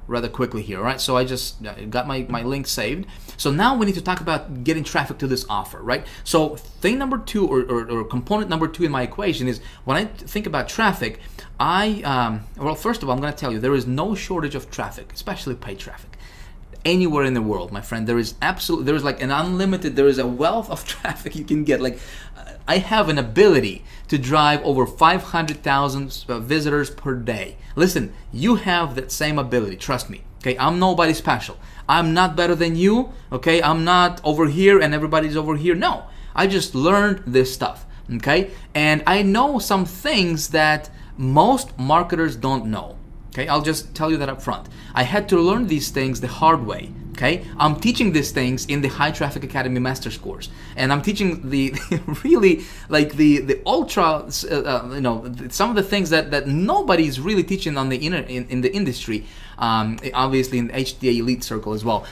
rather quickly here. All right, so I just got my link saved. So now we need to talk about getting traffic to this offer, right? So thing number two, or component number two in my equation is when I think about traffic, well, first of all, I'm going to tell you there is no shortage of traffic, especially paid traffic. Anywhere in the world, my friend, there is like an unlimited, there is a wealth of traffic you can get. Like, I have an ability to drive over 500,000 visitors per day. Listen, you have that same ability, trust me. Okay, I'm nobody special. I'm not better than you. Okay, I'm not over here and everybody's over here. No, I just learned this stuff. Okay, and I know some things that most marketers don't know. Okay, I'll just tell you that up front. I had to learn these things the hard way. Okay, I'm teaching these things in the High Traffic Academy Master's course, and I'm teaching the really like the ultra, some of the things that nobody's really teaching on the in the industry. Obviously in the HTA Elite Circle as well.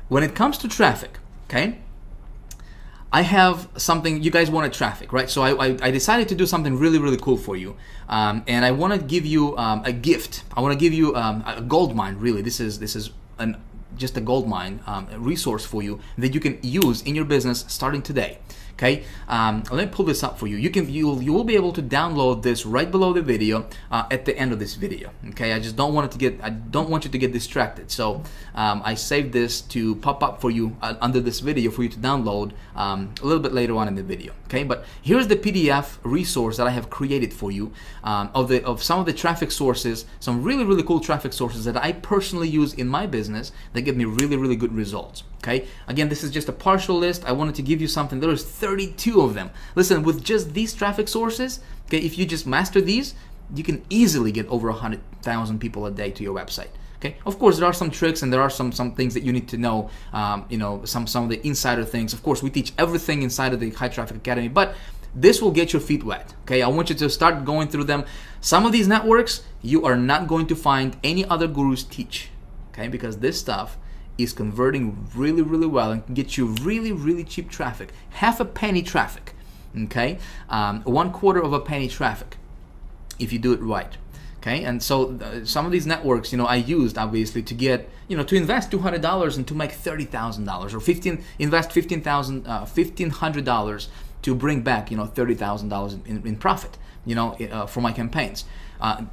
When it comes to traffic, okay, I have something. You guys wanted traffic, right? So I decided to do something really, really cool for you, and I want to give you a gift. I want to give you a gold mine. Really, this is just a gold mine resource for you that you can use in your business starting today. Okay, let me pull this up for you. You will be able to download this right below the video at the end of this video. Okay, I don't want you to get distracted. So I saved this to pop up for you under this video for you to download a little bit later on in the video. Okay, but here's the PDF resource that I have created for you of some of the traffic sources, some really, really cool traffic sources that I personally use in my business that give me really, really good results. Okay, again, this is just a partial list. I wanted to give you something. There is 32 of them. Listen, with just these traffic sources, okay, if you just master these, you can easily get over 100,000 people a day to your website. Okay, of course there are some tricks and there are some things that you need to know, you know, some of the insider things. Of course we teach everything inside of the High Traffic Academy, but this will get your feet wet. Okay, I want you to start going through them. Some of these networks you are not going to find any other gurus teach, okay, because this stuff is converting really, really well and can get you really, really cheap traffic, half a penny traffic, okay, 1/4 of a penny traffic if you do it right. Okay, and so some of these networks, you know, I used obviously to get, you know, to invest $200 and to make $30,000, or invest $1,500 to bring back, you know, $30,000 in profit, you know, for my campaigns.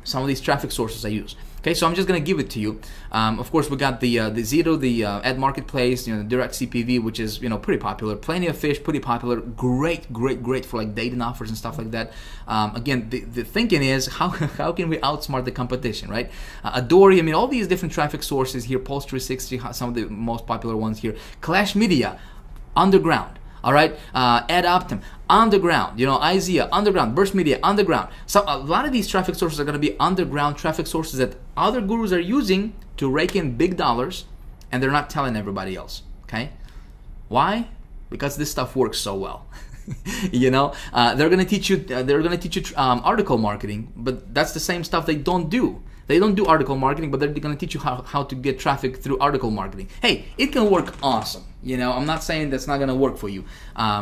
Some of these traffic sources I use. Okay, so I'm just gonna give it to you. Of course, we got the Zito, the ad marketplace, you know, direct CPV, which is, you know, pretty popular. Plenty of Fish, pretty popular. Great for like dating offers and stuff like that. Again, the thinking is how can we outsmart the competition, right? Adori, I mean, all these different traffic sources here. Pulse 360, some of the most popular ones here. Clash Media, underground. All right, Ad Optim, underground, you know, IZEA, underground, Burst Media, underground. So a lot of these traffic sources are going to be underground traffic sources that other gurus are using to rake in big dollars, and they're not telling everybody else. Okay, why? Because this stuff works so well. You know, they're going to teach you. Article marketing, but that's the same stuff they don't do. They don't do article marketing, but they're going to teach you how to get traffic through article marketing. Hey, it can work awesome. You know, I'm not saying that's not going to work for you.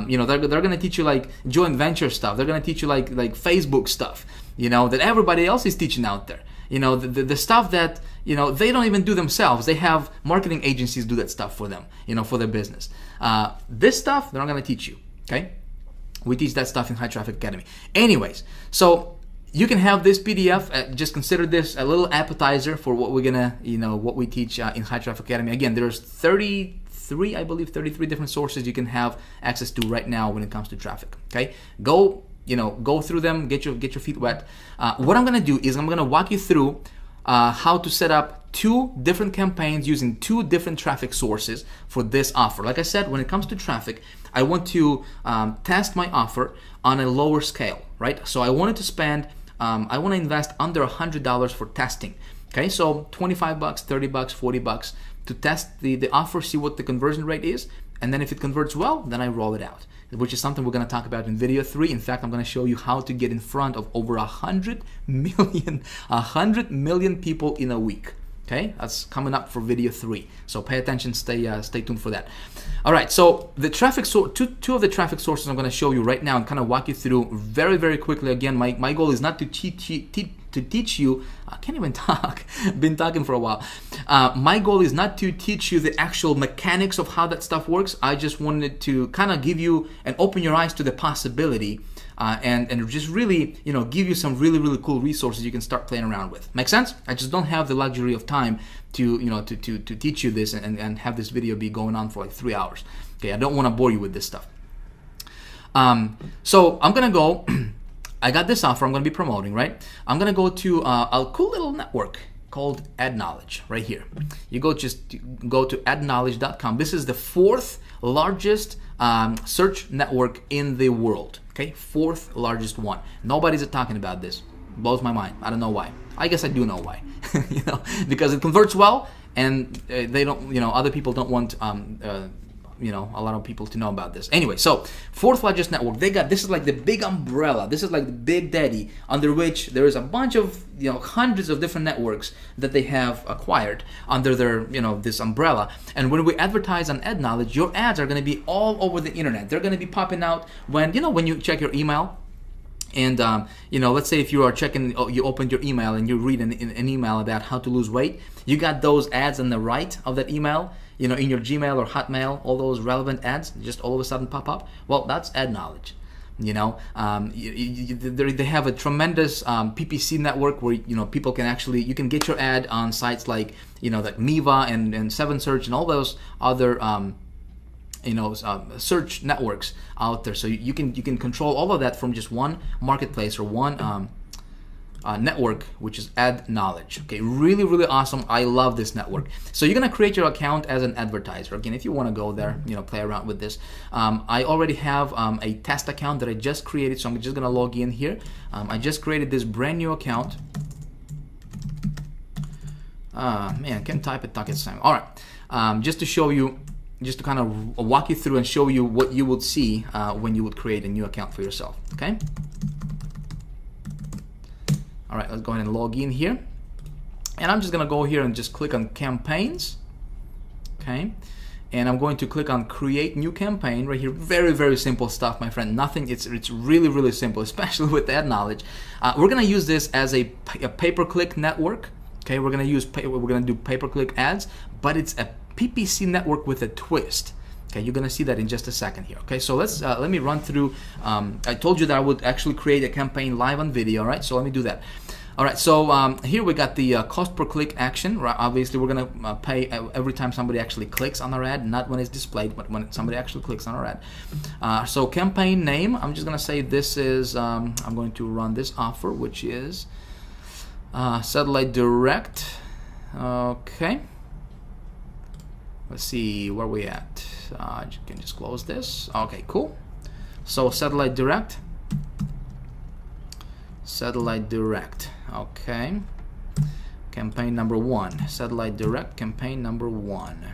You know, they're going to teach you like joint venture stuff. They're going to teach you like Facebook stuff, you know, that everybody else is teaching out there. You know, the stuff that, you know, they don't even do themselves. They have marketing agencies do that stuff for them, you know, for their business. This stuff, they're not going to teach you, okay? We teach that stuff in High Traffic Academy. Anyways, so you can have this PDF. Just consider this a little appetizer for what we're gonna, you know, what we teach in High Traffic Academy. Again, there's 33, I believe, 33 different sources you can have access to right now when it comes to traffic. Okay, go through them, get your feet wet. What I'm gonna do is I'm gonna walk you through how to set up 2 different campaigns using 2 different traffic sources for this offer. Like I said, when it comes to traffic, I want to test my offer on a lower scale, right? So I wanted to spend, I want to invest under $100 for testing. Okay, so $25, $30, $40 to test the offer, see what the conversion rate is, and then if it converts well, then I roll it out, which is something we're going to talk about in video 3. In fact, I'm going to show you how to get in front of over 100 million people in a week. Okay, that's coming up for video 3. So pay attention, stay tuned for that. All right, so the traffic two of the traffic sources I'm going to show you right now and kind of walk you through very, very quickly. Again, my goal is not to teach you. I can't even talk. Been talking for a while. My goal is not to teach you the actual mechanics of how that stuff works. I just wanted to kind of give you and open your eyes to the possibility. And just really, you know, give you some really, really cool resources you can start playing around with. Make sense? I just don't have the luxury of time to, you know, to teach you this and have this video be going on for like 3 hours. Okay, I don't want to bore you with this stuff. So I'm gonna go. I got this offer I'm gonna be promoting, right? I'm gonna go to a cool little network called AdKnowledge right here. You go to adknowledge.com. This is the 4th largest search network in the world. Okay, 4th largest one. Nobody's talking about this. Blows my mind. I don't know why. I guess I do know why. You know, because it converts well, and they don't. You know, other people don't want. You know, a lot of people to know about this. Anyway, so 4th largest network. They got, this is like the big umbrella. This is like the big daddy under which there is a bunch of, you know, hundreds of different networks that they have acquired under their, you know, this umbrella. And when we advertise on AdKnowledge, your ads are going to be all over the internet. They're going to be popping out when, you know, when you check your email. And you know, let's say if you are checking, you opened your email and you read an email about how to lose weight. You got those ads on the right of that email, you know, in your Gmail or Hotmail, all those relevant ads just all of a sudden pop up. Well, that's AdKnowledge. You know, they have a tremendous PPC network where, you know, people can actually, you can get your ad on sites like, you know, like Miva and 7Search and all those other you know, search networks out there. So you can control all of that from just one marketplace or one network, which is AdKnowledge. Okay, really, really awesome. I love this network. So you're gonna create your account as an advertiser. Again, if you want to go there, you know, play around with this. I already have a test account that I just created, so I'm just gonna log in here. I just created this brand new account. Man, can't type it, talk at the same. All right, just to show you, just to kind of walk you through and show you what you would see when you would create a new account for yourself, okay? All right, let's go ahead and log in here. And I'm just gonna go here and just click on campaigns, okay? And I'm going to click on create new campaign right here. Very, very simple stuff, my friend. Nothing, it's really, really simple, especially with that knowledge. We're gonna use this as a pay-per-click network, okay? We're gonna do pay-per-click ads, but it's a PPC network with a twist. Okay, you're gonna see that in just a second here. Okay, so let me run through. I told you that I would actually create a campaign live on video, right? So let me do that. All right, so here we got the cost per click action. Right? Obviously, we're gonna pay every time somebody actually clicks on our ad, not when it's displayed, but when somebody actually clicks on our ad. So campaign name, I'm just gonna say this is. I'm going to run this offer, which is Satellite Direct. Okay. Let's see where we at. You can just close this. Okay, cool. So Satellite Direct. Satellite Direct. Okay. Campaign number 1. Satellite Direct. Campaign number 1.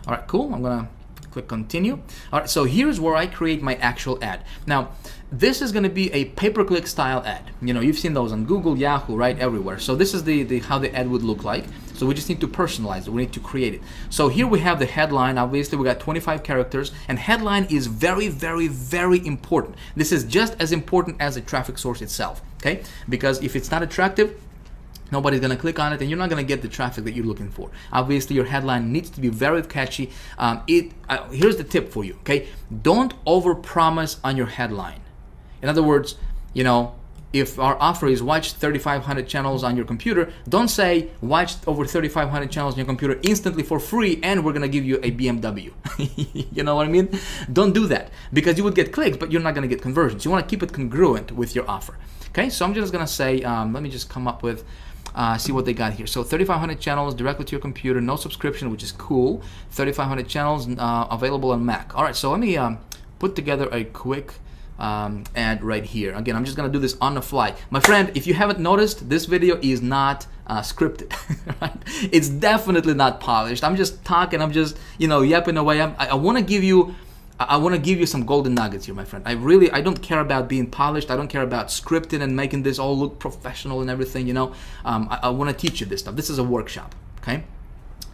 All right, cool. I'm gonna click continue. All right, so here's where I create my actual ad. Now, this is going to be a pay-per-click style ad. You know, you've seen those on Google, Yahoo, right, everywhere. So this is the how the ad would look like. So we just need to personalize it. We need to create it. So here we have the headline. Obviously, we got 25 characters, and headline is very, very, very important. This is just as important as the traffic source itself. Okay, because if it's not attractive, nobody's gonna click on it, and you're not gonna get the traffic that you're looking for. Obviously, your headline needs to be very catchy. Here's the tip for you. Okay, don't overpromise on your headline. In other words, you know, if our offer is watch 3,500 channels on your computer, don't say watch over 3,500 channels on your computer instantly for free and we're gonna give you a BMW. You know what I mean? Don't do that, because you would get clicks, but you're not gonna get conversions. You wanna keep it congruent with your offer. Okay, so I'm just gonna say, let me just come up with, see what they got here. So 3,500 channels directly to your computer, no subscription, which is cool. 3,500 channels available on Mac. All right, so let me put together a quick ad right here. Again, I'm just gonna do this on the fly. My friend, if you haven't noticed, this video is not scripted. Right? It's definitely not polished. I'm just talking, I'm just, you know, yapping away. I wanna give you some golden nuggets here, my friend. I don't care about being polished. I don't care about scripting and making this all look professional and everything, you know. I wanna teach you this stuff. This is a workshop, okay?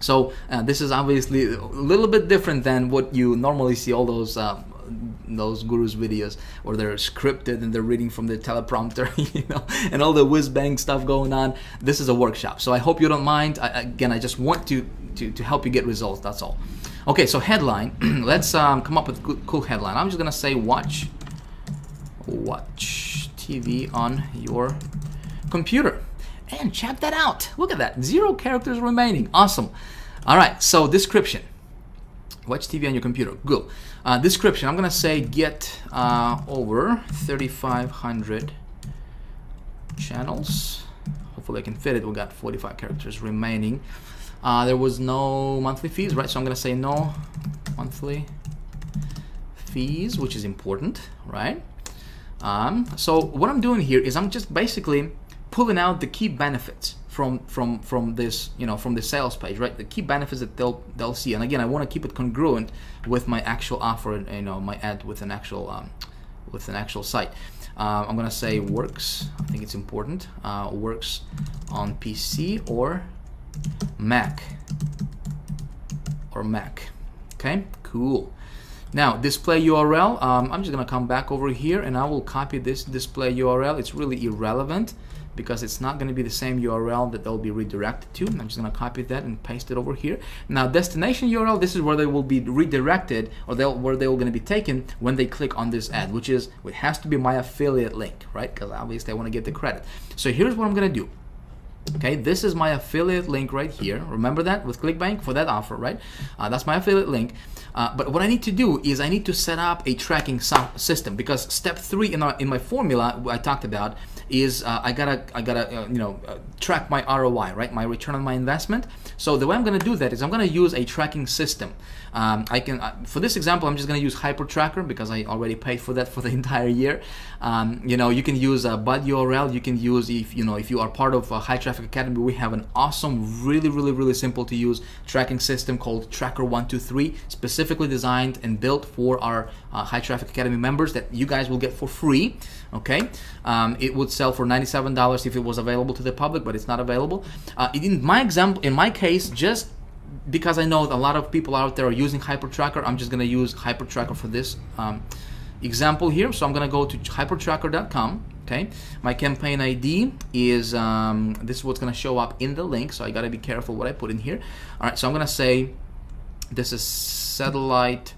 So this is obviously a little bit different than what you normally see, all those gurus videos where they're scripted and they're reading from the teleprompter, you know, and all the whiz-bang stuff going on. This is a workshop, so I hope you don't mind. Again, I just want to help you get results, that's all. Okay, so headline. Let's come up with a cool headline. I'm just gonna say watch TV on your computer. And check that out. Look at that. 0 characters remaining. Awesome. All right, so description. Watch TV on your computer. Good. Description. I'm going to say get over 3,500 channels. Hopefully I can fit it. We got 45 characters remaining. There was no monthly fees, right? So I'm going to say no monthly fees, which is important, right? So what I'm doing here is I'm just basically pulling out the key benefits from this, you know, from the sales page, right? The key benefits that they'll see. And again, I want to keep it congruent with my actual offer, and, you know, my ad with an actual site. I'm gonna say works. I think it's important. Works on PC or Mac. Okay, cool. Now, display URL. I'm just gonna come back over here and I will copy this display URL. It's really irrelevant because it's not going to be the same URL that they'll be redirected to. I'm just going to copy that and paste it over here. Now, destination URL, this is where they will be redirected, or where they will going to be taken when they click on this ad, which has to be my affiliate link, right? Because obviously I want to get the credit. So here's what I'm going to do. Okay, this is my affiliate link right here. Remember that with ClickBank for that offer, right? That's my affiliate link. But what I need to do is I need to set up a tracking system, because step 3 in my formula I talked about is I gotta track my ROI, right? My return on my investment. So the way I'm gonna do that is I'm gonna use a tracking system. For this example, I'm just gonna use HyperTracker because I already paid for that for the entire year. You know, you can use Bud URL. You can use, if you are part of high traffic Traffic Academy, we have an awesome, really simple to use tracking system called Tracker123, specifically designed and built for our High Traffic Academy members that you guys will get for free. Okay, it would sell for $97 if it was available to the public, but it's not available. In my case, just because I know that a lot of people out there are using HyperTracker, I'm just going to use HyperTracker for this example here. So I'm going to go to hypertracker.com. Okay, my campaign ID is this is what's going to show up in the link, so I got to be careful what I put in here. All right, so I'm going to say this is satellite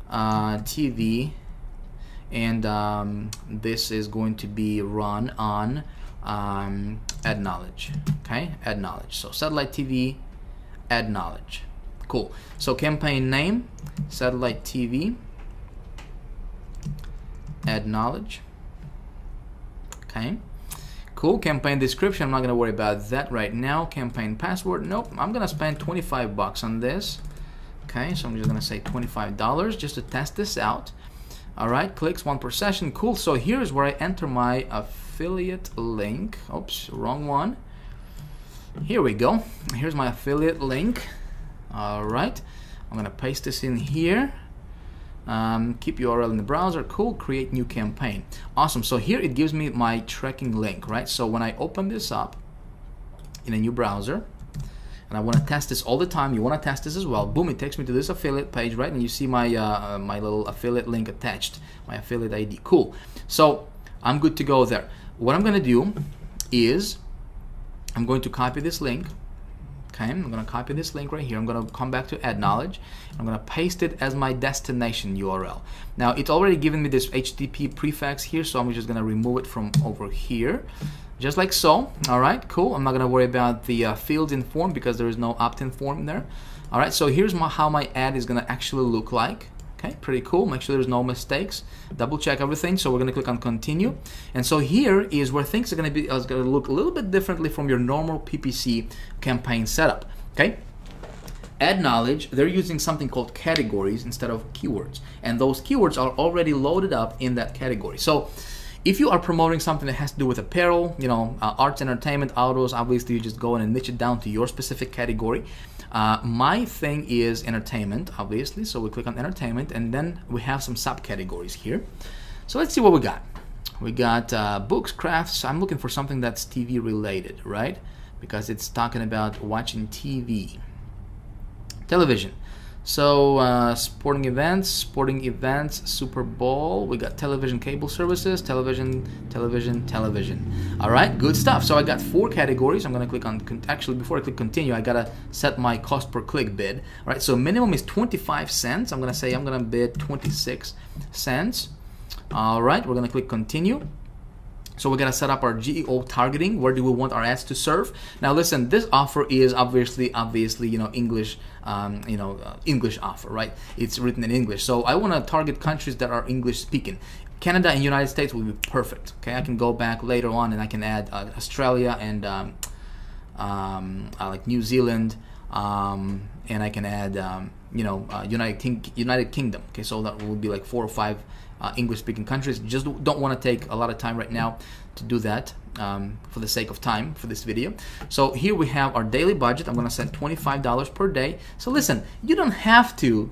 TV, and this is going to be run on Ad Knowledge. Okay, Ad Knowledge. So satellite TV, Ad Knowledge. Cool. So campaign name, satellite TV, Ad Knowledge. Okay, cool. Campaign description, I'm not going to worry about that right now. Campaign password, nope. I'm going to spend 25 bucks on this. Okay, so I'm just going to say $25 just to test this out. All right, clicks 1 per session. Cool. So here's where I enter my affiliate link. Oops, wrong one. Here we go. Here's my affiliate link. All right, I'm going to paste this in here. Keep URL in the browser. Cool. Create new campaign. Awesome. So here it gives me my tracking link, right? So when I open this up in a new browser, and I want to test this all the time, you want to test this as well. Boom! It takes me to this affiliate page, right? And you see my my little affiliate link attached, my affiliate ID. Cool. So I'm good to go there. What I'm going to do is I'm going to copy this link. Okay, I'm going to copy this link right here. I'm going to come back to Ad Knowledge. I'm going to paste it as my destination URL. Now, it's already given me this HTTP prefix here, so I'm just going to remove it from over here, just like so. All right, cool. I'm not going to worry about the fields in form because there is no opt-in form there. All right, so here's how my ad is going to actually look like. Okay, pretty cool. Make sure there's no mistakes. Double check everything. So we're going to click on continue. And so here is where things are going to look a little bit differently from your normal PPC campaign setup. Okay. Ad Knowledge, they're using something called categories instead of keywords. And those keywords are already loaded up in that category. So if you are promoting something that has to do with apparel, you know, arts, entertainment, autos, obviously you just go in and niche it down to your specific category. My thing is entertainment, obviously, so we click on entertainment, and then we have some subcategories here. So let's see what we got. We got books, crafts. I'm looking for something that's TV related, right? Because it's talking about watching TV. Television. So sporting events, Super Bowl. We got television, cable services, television. All right, good stuff. So I got 4 categories. I'm gonna click on, actually before I click continue, I gotta set my cost per click bid. All right, so minimum is 25 cents. I'm gonna bid 26 cents. All right, we're gonna click continue. So we're gonna set up our GEO targeting. Where do we want our ads to serve? Now listen, this offer is obviously, you know, English, English offer, right? It's written in English. So I want to target countries that are English speaking. Canada and United States will be perfect. Okay, I can go back later on and I can add Australia and like New Zealand, and I can add United Kingdom. Okay, so that will be like 4 or 5 English-speaking countries. Just don't want to take a lot of time right now to do that for the sake of time for this video. So here we have our daily budget. I'm going to set $25 per day. So listen, you don't have to,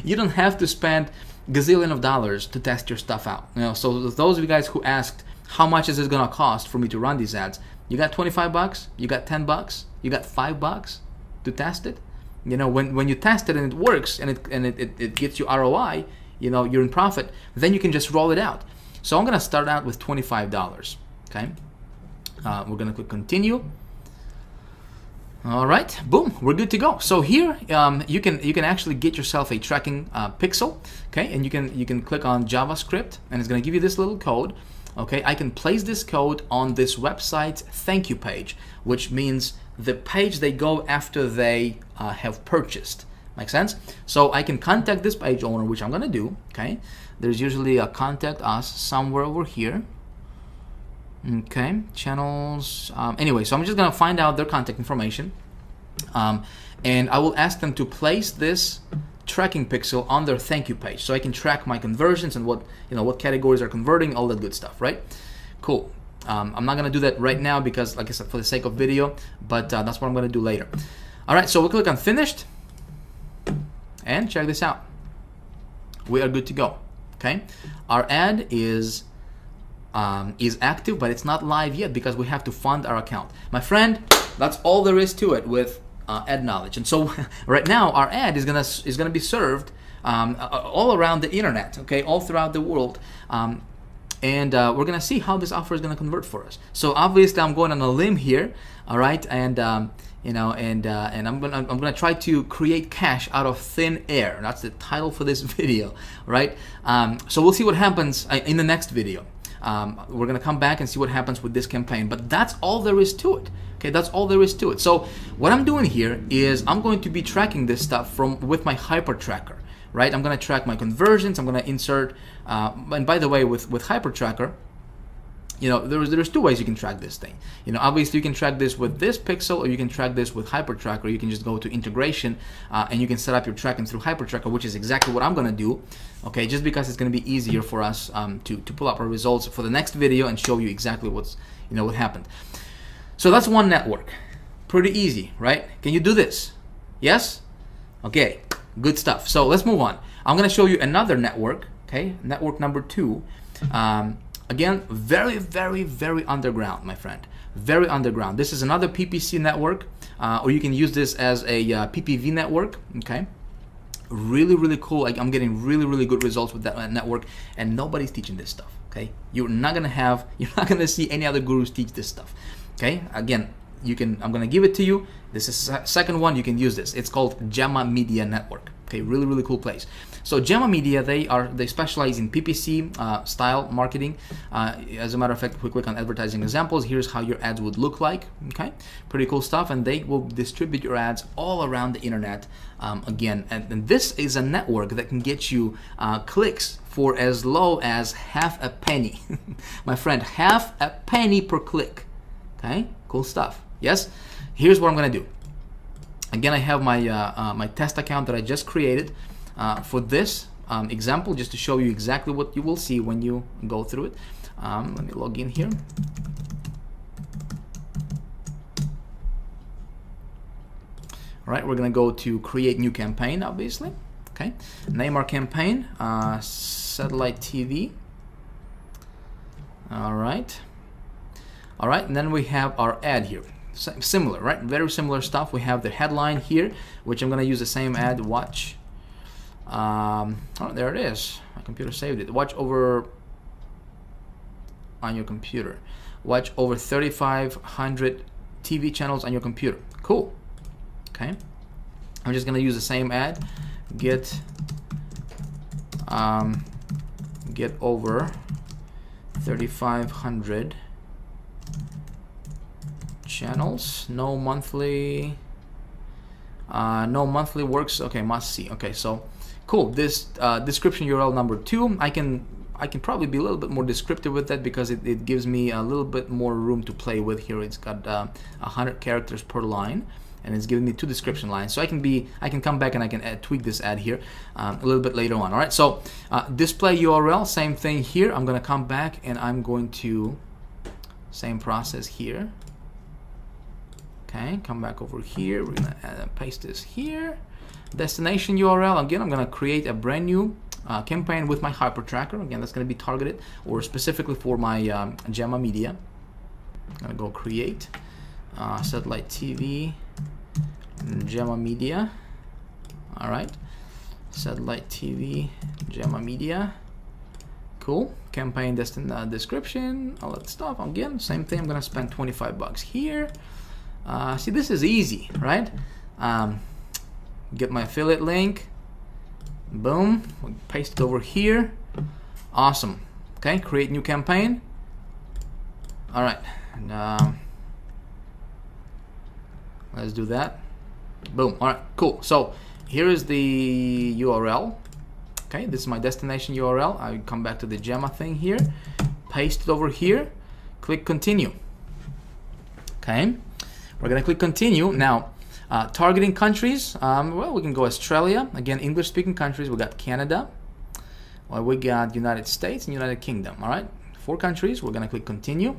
you don't have to spend gazillion of dollars to test your stuff out. So those of you guys who asked how much is it going to cost for me to run these ads, you got 25 bucks, you got 10 bucks, you got 5 bucks to test it. When you test it and it works and it gets you ROI, you're in profit, then you can just roll it out. So I'm gonna start out with $25. Okay, we're gonna click continue. All right, boom, we're good to go. So here you can actually get yourself a tracking pixel. Okay, and you can click on JavaScript, and it's gonna give you this little code. Okay, I can place this code on this website's thank you page, which means the page they go after they have purchased. Make sense? So I can contact this page owner, which I'm gonna do. Okay, there's usually a contact us somewhere over here. Okay, channels. Anyway, so I'm just gonna find out their contact information, and I will ask them to place this tracking pixel on their thank you page, so I can track my conversions and what categories are converting, all that good stuff, right? Cool. I'm not gonna do that right now because, like I said, for the sake of video, but that's what I'm gonna do later. All right, so we'll click on finished, and check this out. We are good to go. Okay, our ad is active, but it's not live yet because we have to fund our account. My friend, that's all there is to it with ad knowledge. And so right now our ad is gonna be served all around the internet, okay, all throughout the world. And we're gonna see how this offer is gonna convert for us. So obviously I'm going on a limb here, all right, and you know, and I'm gonna try to create cash out of thin air. That's the title for this video, right? So we'll see what happens in the next video. We're gonna come back and see what happens with this campaign, but that's all there is to it. Okay, that's all there is to it. So what I'm doing here is I'm going to be tracking this stuff with my hyper tracker, right? I'm gonna track my conversions. I'm gonna insert, and by the way, with hyper tracker, you know, there's two ways you can track this thing. You know, obviously you can track this with this pixel, or you can track this with hyper tracker. You can just go to integration and you can set up your tracking through hyper tracker, which is exactly what I'm gonna do. Okay, just because it's gonna be easier for us to pull up our results for the next video and show you exactly what happened. So that's one network. Pretty easy, right? Can you do this? Yes? Okay, good stuff. So let's move on. I'm gonna show you another network, okay? Network number 2. Again, very, very, very underground, my friend. Very underground. This is another PPC network, or you can use this as a PPV network, okay? Really, really cool. Like, I'm getting really, really good results with that network, and nobody's teaching this stuff, okay? You're not gonna see any other gurus teach this stuff, okay? Again, I'm gonna give it to you. This is the second one. You can use this. It's called Gemma Media Network. Okay, really, really cool place. So Gemma Media, they specialize in PPC style marketing. As a matter of fact, if we click on advertising examples, here's how your ads would look like. Okay, pretty cool stuff, and they will distribute your ads all around the internet. Again, and this is a network that can get you clicks for as low as half a penny. My friend, half a penny per click. Okay, cool stuff. Yes, here's what I'm gonna do. Again, I have my my test account that I just created for this example, just to show you exactly what you will see when you go through it. Let me log in here. All right, we're gonna go to create new campaign, obviously. Okay, name our campaign satellite TV. All right, and then we have our ad here. Similar, right? Very similar stuff. We have the headline here, which I'm gonna use the same ad. Watch. Oh, there it is. My computer saved it. Watch over on your computer. Watch over 3,500 TV channels on your computer. Cool. Okay. I'm just gonna use the same ad. Get over 3,500 channels. No monthly works. Okay, must see. Okay, so cool. This description URL number 2, I can probably be a little bit more descriptive with that because it gives me a little bit more room to play with here. It's got 100 characters per line, and it's giving me 2 description lines. So I can come back and I can tweak this ad here a little bit later on. All right, so display URL, same thing here. I'm gonna come back and I'm going to same process here. Okay, come back over here. We're gonna paste this here. Destination URL. Again, I'm gonna create a brand new campaign with my hyper tracker. Again, that's gonna be targeted or specifically for my Gemma Media. I'm gonna go create satellite TV Gemma Media. All right, satellite TV Gemma Media. Cool. Campaign description, all that stuff. Again, same thing. I'm gonna spend $25 here. See, this is easy, right? Get my affiliate link. Boom. Paste it over here. Awesome. Okay, create new campaign. All right. And, let's do that. Boom. All right, cool. So here is the URL. Okay, this is my destination URL. I come back to the Gemma thing here. Paste it over here. Click continue. Okay. We're gonna click continue. Now, targeting countries, well, we can go Australia. Again, English-speaking countries. We got Canada. Well, we got United States and United Kingdom. All right, 4 countries. We're gonna click continue.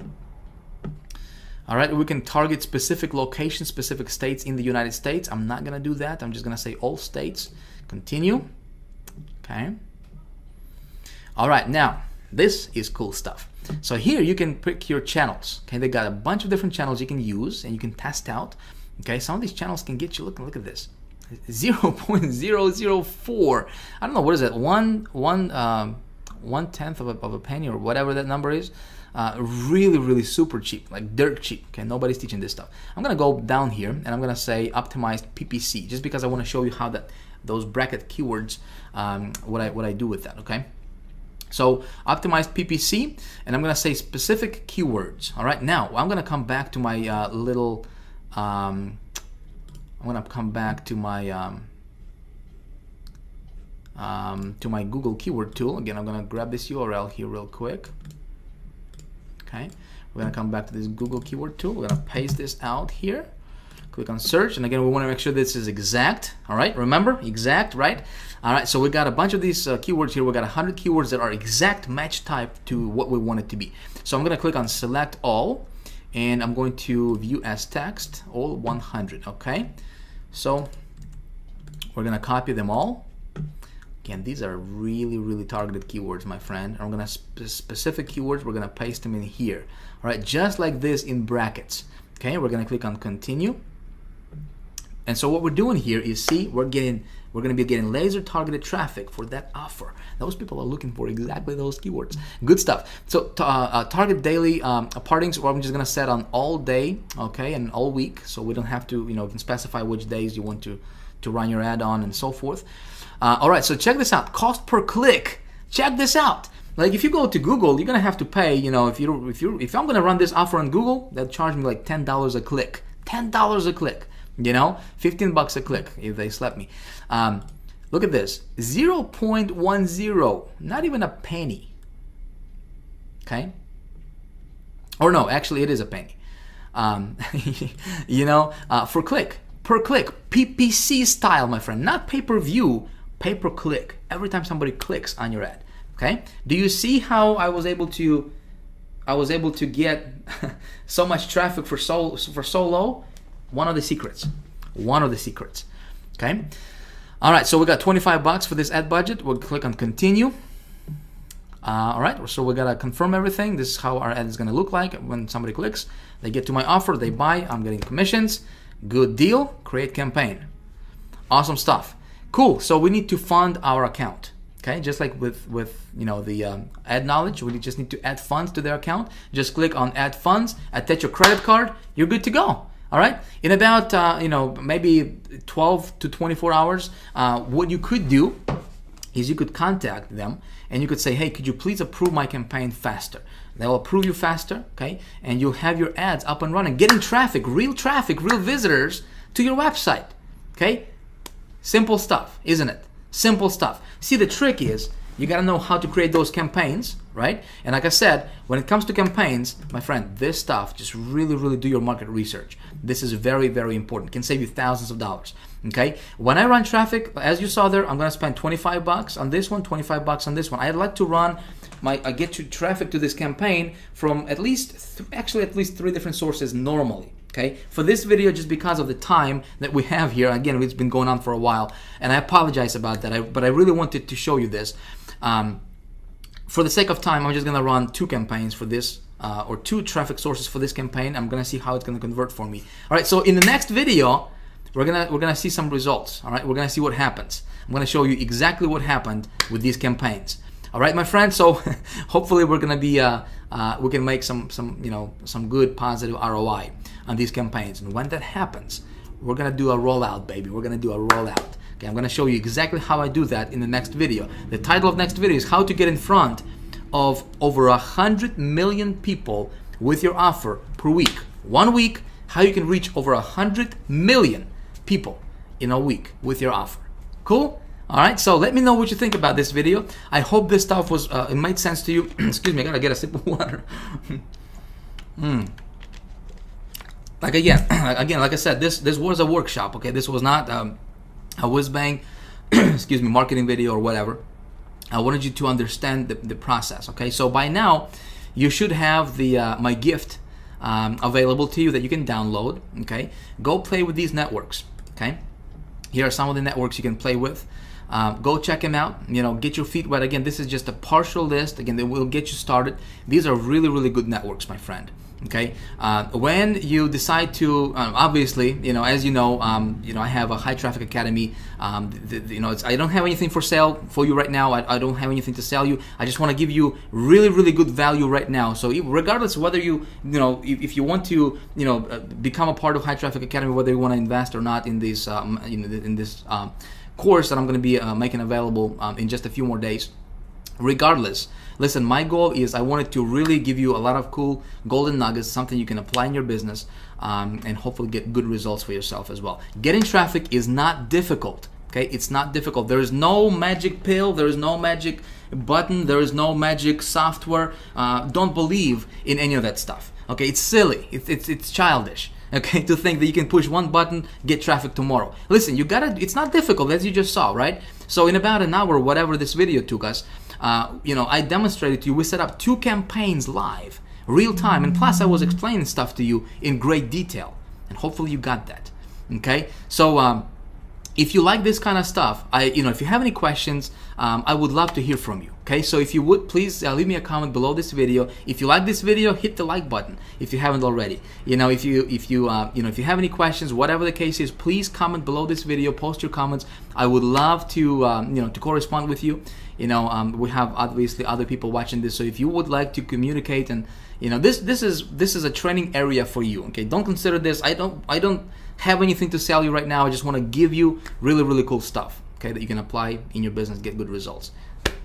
All right, we can target specific locations, specific states in the United States. I'm not gonna do that. I'm just gonna say all states. Continue. Okay. All right, now this is cool stuff. So here you can pick your channels. Okay, they got a bunch of different channels you can use and you can test out. Okay, some of these channels can get you. Look at this, 0.004. I don't know, what is that? One tenth of a penny or whatever that number is. Really super cheap, like dirt cheap. Okay, nobody's teaching this stuff. I'm gonna go down here and I'm gonna say optimized PPC, just because I want to show you how those bracket keywords, what I do with that. Okay, so optimized PPC, and I'm gonna say specific keywords. All right, now I'm gonna come back to my I'm gonna come back to my Google keyword tool. Again, I'm gonna grab this URL here real quick. Okay, we're gonna come back to this Google keyword tool. We're gonna paste this out here. Click on search, and again, we want to make sure this is exact. All right, remember, exact, right? All right, so we got a bunch of these keywords here. We got 100 keywords that are exact match type to what we want it to be. So I'm gonna click on select all, and I'm going to view as text, all 100. Okay, so we're gonna copy them all. Again, these are really targeted keywords, my friend. I'm gonna specific keywords, we're gonna paste them in here. All right, just like this in brackets. Okay, we're gonna click on continue. And so what we're doing here is, see, we're gonna be getting laser targeted traffic for that offer. Those people are looking for exactly those keywords. Good stuff. So target daily partings, or I'm just gonna set on all day, okay, and all week, so we don't have to, you can specify which days you want to run your ad on and so forth. All right, so check this out. Cost per click. Check this out. Like if you go to Google, you're gonna have to pay. If I'm gonna run this offer on Google, they'll charge me like $10 a click. $10 a click. 15 bucks a click if they slap me. Look at this. 0.10. Not even a penny. Okay. Or no, actually, it is a penny. For click. Per click, PPC style, my friend, not pay-per-view, pay-per-click. Every time somebody clicks on your ad, okay? Do you see how I was able to get so much traffic for so low? One of the secrets, okay? All right, so we got 25 bucks for this ad budget. We'll click on continue. All right, so we gotta confirm everything. This is how our ad is gonna look like when somebody clicks. They get to my offer, they buy, I'm getting commissions. Good deal. Create campaign. Awesome stuff. Cool. So we need to fund our account. Okay, just like with the ad knowledge, we just need to add funds to their account. Just click on add funds, attach your credit card. You're good to go. All right. In about maybe 12 to 24 hours, what you could do is you could contact them and you could say, hey, could you please approve my campaign faster? They'll approve you faster, okay? And you'll have your ads up and running, getting traffic, real visitors to your website, okay? Simple stuff, isn't it? Simple stuff. See, the trick is you gotta know how to create those campaigns, right? And like I said, when it comes to campaigns, my friend, this stuff, just really do your market research. This is very important. It can save you thousands of dollars. Okay, when I run traffic, as you saw there, I'm gonna spend 25 bucks on this one, 25 bucks on this one. I'd like to run I get you traffic to this campaign from at least 3 different sources normally. Okay, for this video, just because of the time that we have here, again, it's been going on for a while, and I apologize about that, but I really wanted to show you this. For the sake of time, I'm just gonna run 2 campaigns for this, or 2 traffic sources for this campaign. I'm gonna see how it's gonna convert for me. All right, so in the next video, we're gonna see some results. All right, we're gonna see what happens. I'm gonna show you exactly what happened with these campaigns. All right, my friends. So hopefully we're gonna be we can make some good positive ROI on these campaigns. And when that happens, we're gonna do a rollout, baby. We're gonna do a rollout. Okay, I'm gonna show you exactly how I do that in the next video. The title of next video is how to get in front of over 100 million people with your offer per week. 1 week, how you can reach over 100 million people in a week with your offer. Cool? All right, so let me know what you think about this video. I hope this stuff was it made sense to you. Excuse me, I gotta get a sip of water. Like again, like I said, this was a workshop. Okay, this was not a whiz bang, excuse me, marketing video or whatever. I wanted you to understand the process. Okay, so by now you should have the my gift available to you that you can download. Okay, go play with these networks. Okay, here are some of the networks you can play with. Go check them out. You know, get your feet wet. Again, this is just a partial list. Again, they will get you started. These are really, really good networks, my friend. Okay, when you decide to, obviously, you know, as you know, I have a high traffic academy. You know, I don't have anything for sale for you right now. I don't have anything to sell you. I just want to give you really, really good value right now. So regardless of whether if you want to, become a part of high traffic academy, whether you want to invest or not in this, in this course that I'm going to be making available in just a few more days. Regardless, listen, my goal is I wanted to really give you a lot of cool golden nuggets, something you can apply in your business, and hopefully get good results for yourself as well. Getting traffic is not difficult. Okay, it's not difficult. There is no magic pill. There is no magic button. There is no magic software. Don't believe in any of that stuff. Okay, it's silly. It's childish. Okay, to think that you can push one button, get traffic tomorrow. Listen, you gotta. It's not difficult, as you just saw, right? So in about an hour, whatever this video took us, I demonstrated to you. We set up 2 campaigns live, real time, and plus I was explaining stuff to you in great detail, and hopefully you got that. Okay, so if you like this kind of stuff, if you have any questions, I would love to hear from you. Okay, so if you would please leave me a comment below this video. If you like this video, hit the like button if you haven't already. If you have any questions, whatever the case is, please comment below this video. Post your comments. I would love to to correspond with you. We have obviously other people watching this, so if you would like to communicate, and this is a training area for you. Okay, don't consider this. I don't have anything to sell you right now. I just want to give you really, really cool stuff, okay, that you can apply in your business, get good results.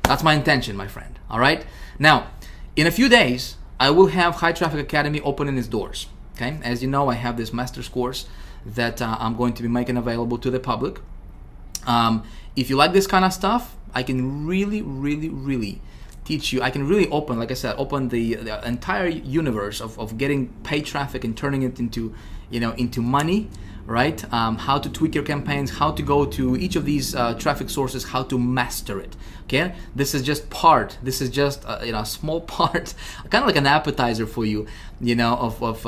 That's my intention, my friend. All right. Now, in a few days, I will have High Traffic Academy opening its doors. Okay, as you know, I have this master's course that I'm going to be making available to the public. If you like this kind of stuff, I can really, really, really teach you. I can really open, like I said, open the entire universe of getting paid traffic and turning it into, into money, right? How to tweak your campaigns, how to go to each of these traffic sources, how to master it. Okay, this is just part. This is just a small part, kind of like an appetizer for you, of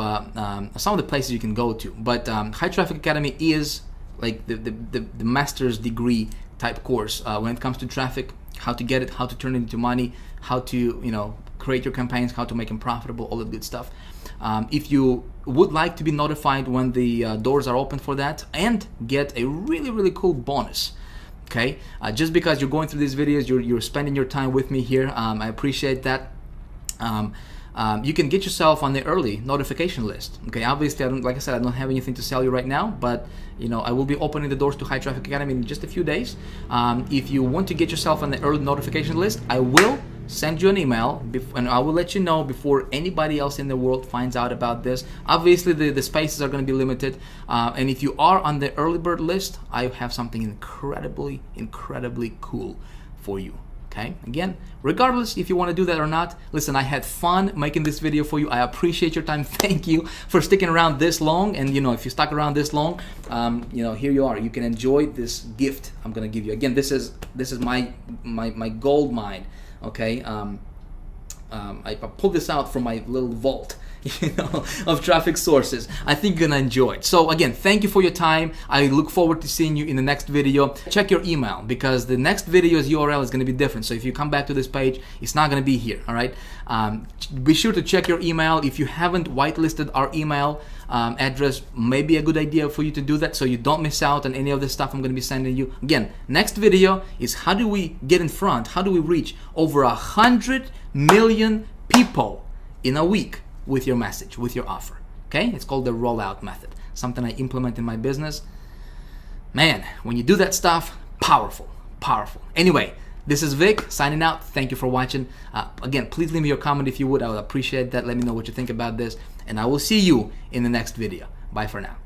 some of the places you can go to. But High Traffic Academy is like the master's degree type course when it comes to traffic, how to get it, how to turn it into money, how to create your campaigns, how to make them profitable, all that good stuff. If you would like to be notified when the doors are open for that and get a really, really cool bonus, okay, just because you're going through these videos, you're spending your time with me here, I appreciate that. You can get yourself on the early notification list. Okay, obviously, like I said, I don't have anything to sell you right now, but I will be opening the doors to High Traffic Academy in just a few days. If you want to get yourself on the early notification list, I will send you an email, and I will let you know before anybody else in the world finds out about this. Obviously, the spaces are going to be limited, and if you are on the early bird list, I have something incredibly, incredibly cool for you. Okay, again, regardless if you want to do that or not, listen, I had fun making this video for you. I appreciate your time. Thank you for sticking around this long. And if you stuck around this long, here you are. You can enjoy this gift I'm gonna give you. Again, this is my gold mine. Okay, I pulled this out from my little vault, of traffic sources. I think you're gonna enjoy it. So again, thank you for your time. I look forward to seeing you in the next video. Check your email, because the next video's URL is gonna be different. So if you come back to this page, it's not gonna be here. All right. Be sure to check your email. If you haven't whitelisted our email address, maybe a good idea for you to do that, so you don't miss out on any of the stuff I'm gonna be sending you. Again, next video is how do we get in front? How do we reach over 100 million people in a week with your message, with your offer? Okay, it's called the rollout method, something I implement in my business. Man, when you do that stuff, powerful, powerful. Anyway, this is Vic signing out. Thank you for watching. Again, please leave me your comment if you would. I would appreciate that. Let me know what you think about this, and I will see you in the next video. Bye for now.